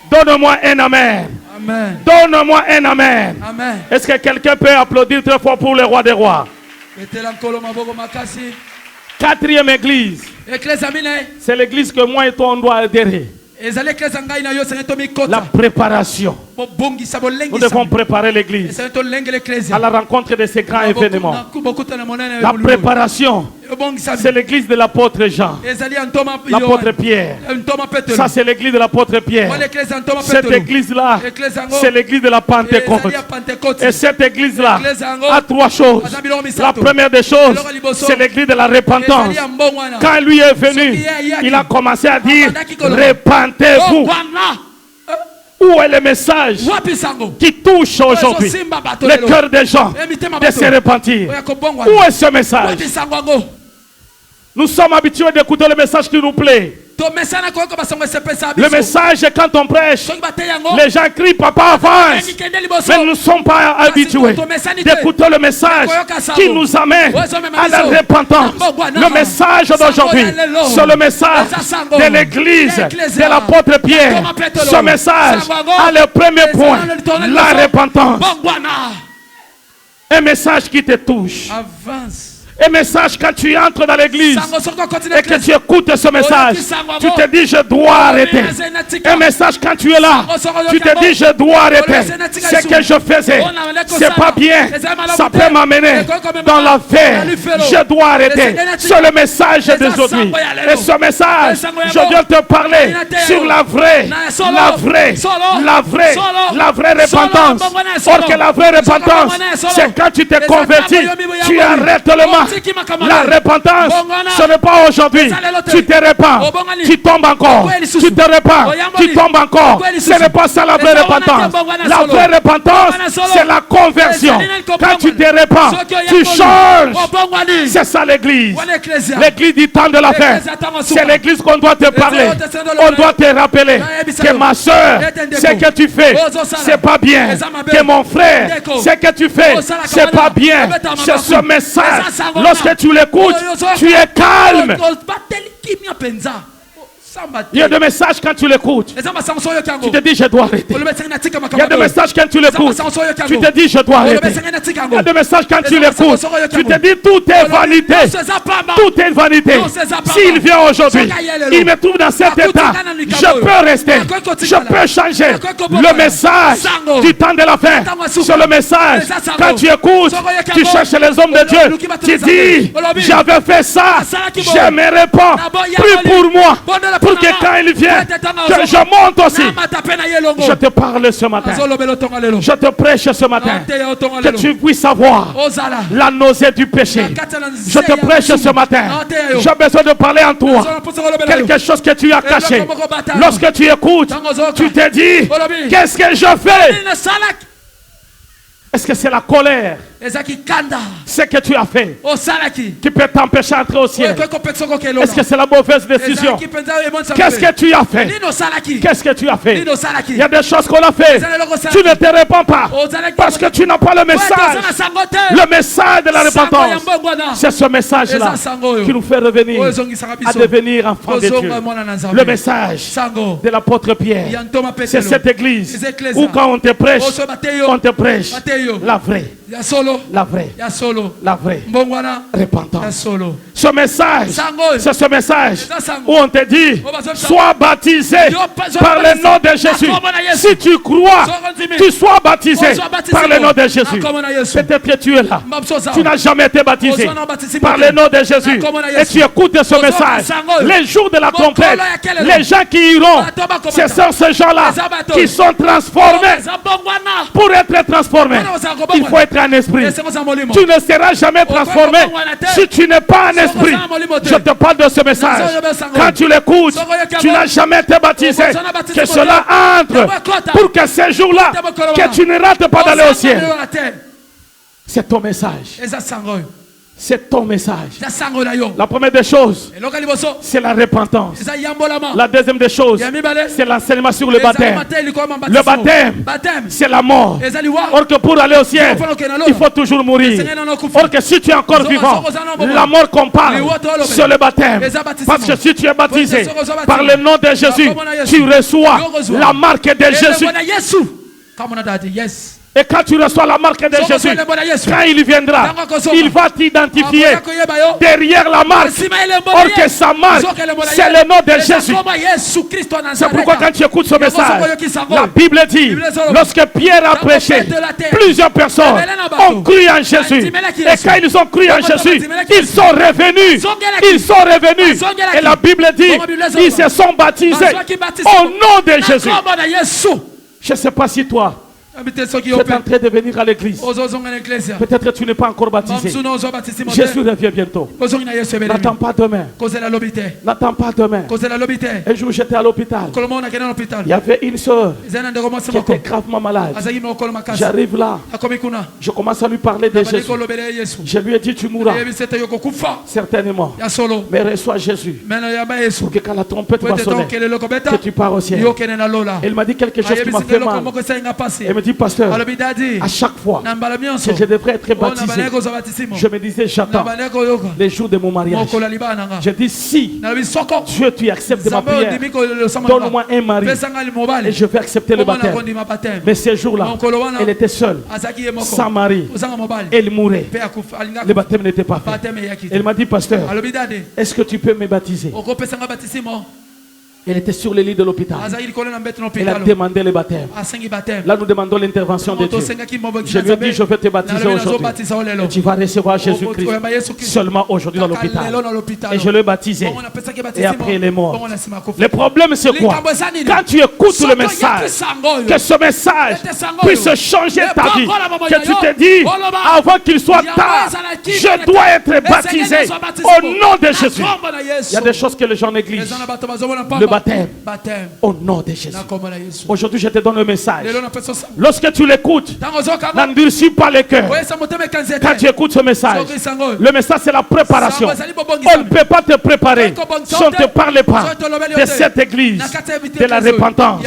Donne-moi un amen. Amen. Donne-moi un amen. Amen. Est-ce que quelqu'un peut applaudir très fort pour le roi des rois? Quatrième église. C'est l'église que moi et toi on doit adhérer. La préparation. Nous devons préparer l'église à la rencontre de ces grands événements. La préparation, c'est l'église de l'apôtre Jean, l'apôtre Pierre. Ça, c'est l'église de l'apôtre Pierre. Cette église-là, c'est l'église de la Pentecôte. Et cette église-là a trois choses. La première des choses, c'est l'église de la repentance. Quand lui est venu, il a commencé à dire, repentez-vous. Où est le message qui touche aujourd'hui le cœur des gens de se repentir? Où est ce message? Nous sommes habitués d'écouter le message qui nous plaît. Le message, quand on prêche, les gens crient papa avance. Mais nous ne sommes pas habitués d'écouter le message qui nous amène à la repentance. Le message d'aujourd'hui, c'est le message de l'église de l'apôtre Pierre. Ce message a le premier point, la repentance. Un message qui te touche. Un message quand tu entres dans l'église et que tu écoutes ce message, tu te dis je dois arrêter. Un message quand tu es là, tu te dis je dois arrêter. Ce que je faisais, c'est pas bien. Ça peut m'amener dans la fer. Je dois arrêter. C'est le message d'aujourd'hui. Et ce message, je viens te parler sur la vraie repentance. Or que la vraie repentance, c'est quand tu te convertis, tu arrêtes le mal. moi. La repentance, ce n'est pas aujourd'hui. Tu te répands, tu tombes encore. Tu te répands, tu tombes encore. Ce n'est pas ça la vraie repentance. La vraie repentance, c'est la conversion. Quand tu te répands, tu changes. C'est ça l'église. L'église du temps de la fin. C'est l'église qu'on doit te parler. On doit te rappeler que ma soeur, ce que tu fais, c'est pas bien. Que mon frère, ce que tu fais, c'est pas bien. C'est ce message. Lorsque tu l'écoutes, tu es calme. Il y a des messages quand tu l'écoutes. Tu te dis je dois arrêter. Il y a des messages quand tu l'écoutes. Tu te dis je dois arrêter. Il y a des messages quand tu l'écoutes. Tu te dis tout est vanité. Tout est vanité. S'il vient aujourd'hui, il me trouve dans cet état. Je peux rester. Je peux changer. Le message du temps de la fin. C'est le message. Quand tu écoutes, tu cherches les hommes de Dieu. Tu dis j'avais fait ça. Je me réponds. Prie pour moi. Pour que quand il vient, que je monte aussi. Je te parle ce matin. Je te prêche ce matin. Que tu puisses savoir la nausée du péché. Je te prêche ce matin. J'ai besoin de parler en toi. Quelque chose que tu as caché. Lorsque tu écoutes, tu te dis, qu'est-ce que je fais? Est-ce que c'est la colère? Ce que tu as fait qui peut t'empêcher d'entrer au ciel? Est-ce que c'est la mauvaise décision? Qu'est-ce que tu as fait? Qu'est-ce que tu as fait? Il y a des choses qu'on a fait. Tu ne te réponds pas parce que tu n'as pas le message. Le message de la repentance. C'est ce message-là qui nous fait revenir à devenir enfants de Dieu. Le message de l'apôtre Pierre. C'est cette église où quand on te prêche la vraie. La vraie. La vraie. Repentance. Ce message, c'est ce message où on te dit, sois baptisé par le nom de Jésus. Si tu crois, tu sois baptisé par le nom de Jésus. Peut-être que tu es là. Tu n'as jamais été baptisé par le nom de Jésus. Et tu écoutes ce message. Les jours de la trompette, les gens qui iront, ce sont ces gens-là qui sont transformés. Pour être transformés, il faut être un esprit. Tu ne seras jamais transformé si tu n'es pas un esprit. Je te parle de ce message. Quand tu l'écoutes, tu n'as jamais été baptisé. Que cela entre pour que ces jours-là, que tu ne rates pas d'aller au ciel. C'est ton message. C'est ton message. La première des choses, c'est la repentance. La deuxième des choses, c'est l'enseignement sur le baptême. Le baptême, c'est la mort. Or que pour aller au ciel, il faut toujours mourir. Or que si tu es encore vivant, la mort qu'on parle, c'est le baptême. Parce que si tu es baptisé par le nom de Jésus, tu reçois la marque de Jésus. Et quand tu reçois la marque de Jésus, quand il viendra, il va t'identifier derrière la marque. Or que sa marque, c'est le nom de Jésus. C'est pourquoi quand tu écoutes ce message, la Bible dit, lorsque Pierre a prêché, plusieurs personnes ont cru en Jésus. Et quand ils ont cru en Jésus, ils sont revenus. Ils sont revenus. Et la Bible dit, ils se sont baptisés au nom de Jésus. Je ne sais pas si toi, tu es en train de venir à l'église. Peut-être que tu n'es pas encore baptisé. Jésus revient bientôt. N'attends pas demain. N'attends pas demain. Un jour j'étais à l'hôpital. Il y avait une soeur qui était gravement malade. J'arrive là. Je commence à lui parler de Jésus. Je lui ai dit tu mourras. Certainement. Mais reçois Jésus. Pour que quand la trompette va sonner, que tu pars au ciel. Il m'a dit quelque chose qui m'a fait mal. Elle me dit pasteur, à chaque fois que je devrais être baptisé, je me disais j'attends les jours de mon mariage. Je dis si Dieu tu acceptes ma prière, donne-moi un mari et je vais accepter le baptême. Mais ces jours-là, elle était seule, sans mari, elle mourait. Le baptême n'était pas fait. Elle m'a dit pasteur, est-ce que tu peux me baptiser? Elle était sur le lit de l'hôpital. Elle a demandé le baptême. Là, nous demandons l'intervention de Dieu. Je lui ai dit, je vais te baptiser aujourd'hui. Et tu vas recevoir Jésus-Christ seulement aujourd'hui dans l'hôpital. Et je l'ai baptisé. Et après, il est mort. Le problème, c'est quoi? Quand tu écoutes le message, que ce message puisse changer ta vie. Que tu te dis, avant qu'il soit tard, je dois être baptisé au nom de Jésus. Il y a des choses que les gens négligent. Le baptême au nom de Jésus. Aujourd'hui, je te donne un message. Lorsque tu l'écoutes, n'endurcis pas le cœur. Quand tu écoutes ce message, le message, c'est la préparation. On ne peut pas te préparer si on ne te parle pas de cette église, de la repentance,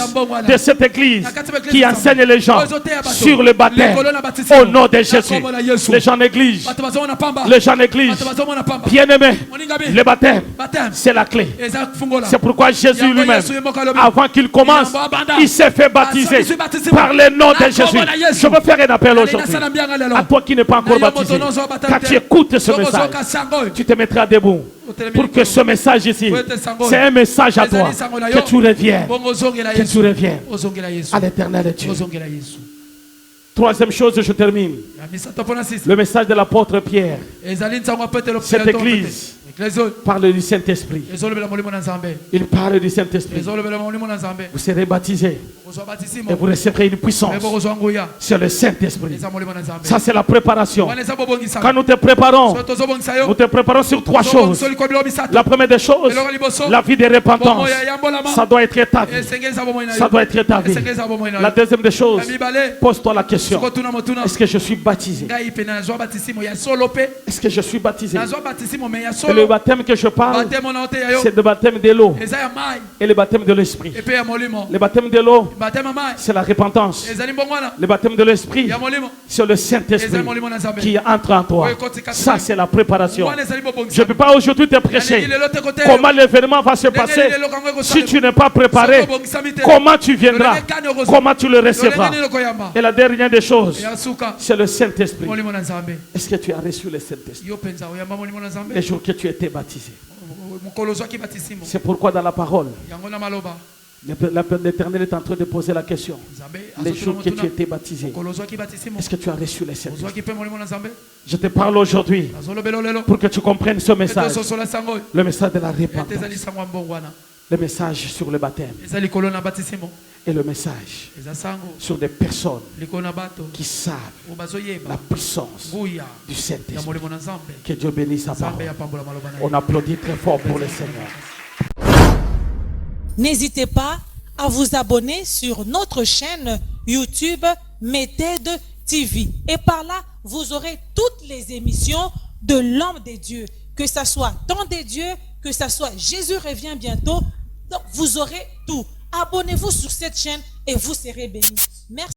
de cette église qui enseigne les gens sur le baptême au nom de Jésus. Les gens négligent. Les gens négligent. Bien-aimé, le baptême, c'est la clé. C'est pourquoi Jésus lui-même, avant qu'il commence, il s'est fait baptiser par le nom de Jésus. Je veux faire un appel aujourd'hui à toi qui n'es pas encore baptisé. Quand tu écoutes ce message, tu te mettras debout pour que ce message ici, c'est un message à toi, que tu reviennes à l'éternel Dieu. Troisième chose, je termine. Le message de l'apôtre Pierre. Cette église parle du Saint-Esprit. Il parle du Saint-Esprit. Vous serez baptisés et vous recevrez une puissance sur le Saint-Esprit. Ça, c'est la préparation. Quand nous te préparons sur trois choses. La première des choses, la vie de repentance. Ça doit être ta vie. Ça doit être ta vie. La deuxième des choses, pose-toi la question. Est-ce que je suis baptisé? Est-ce que je suis baptisé? Et le baptême que je parle, c'est le baptême de l'eau et le baptême de l'esprit. Le baptême de l'eau, c'est la repentance. Le baptême de l'esprit, c'est le Saint-Esprit qui entre en toi. Ça, c'est la préparation. Je ne peux pas aujourd'hui te prêcher comment l'événement va se passer si tu n'es pas préparé. Comment tu viendras? Comment tu le recevras? Et la dernière des choses, c'est le Saint-Esprit. Est-ce que tu as reçu le Saint-Esprit les jours que tu étais baptisé? C'est pourquoi dans la parole, l'Éternel est en train de poser la question. Les jours que tu étais baptisé, est-ce que tu as reçu le Saint-Esprit? Je te parle aujourd'hui pour que tu comprennes ce message. Le message de la repentance. Le message sur le baptême. Et le message sur des personnes qui savent la puissance du Saint-Esprit. Que Dieu bénisse sa parole. On applaudit très fort pour le Seigneur. N'hésitez pas à vous abonner sur notre chaîne YouTube Méthode TV. Et par là, vous aurez toutes les émissions de l'homme de Dieu. Que ce soit Temps de Dieu, que ce soit Jésus revient bientôt. Donc, vous aurez tout. Abonnez-vous sur cette chaîne et vous serez bénis. Merci.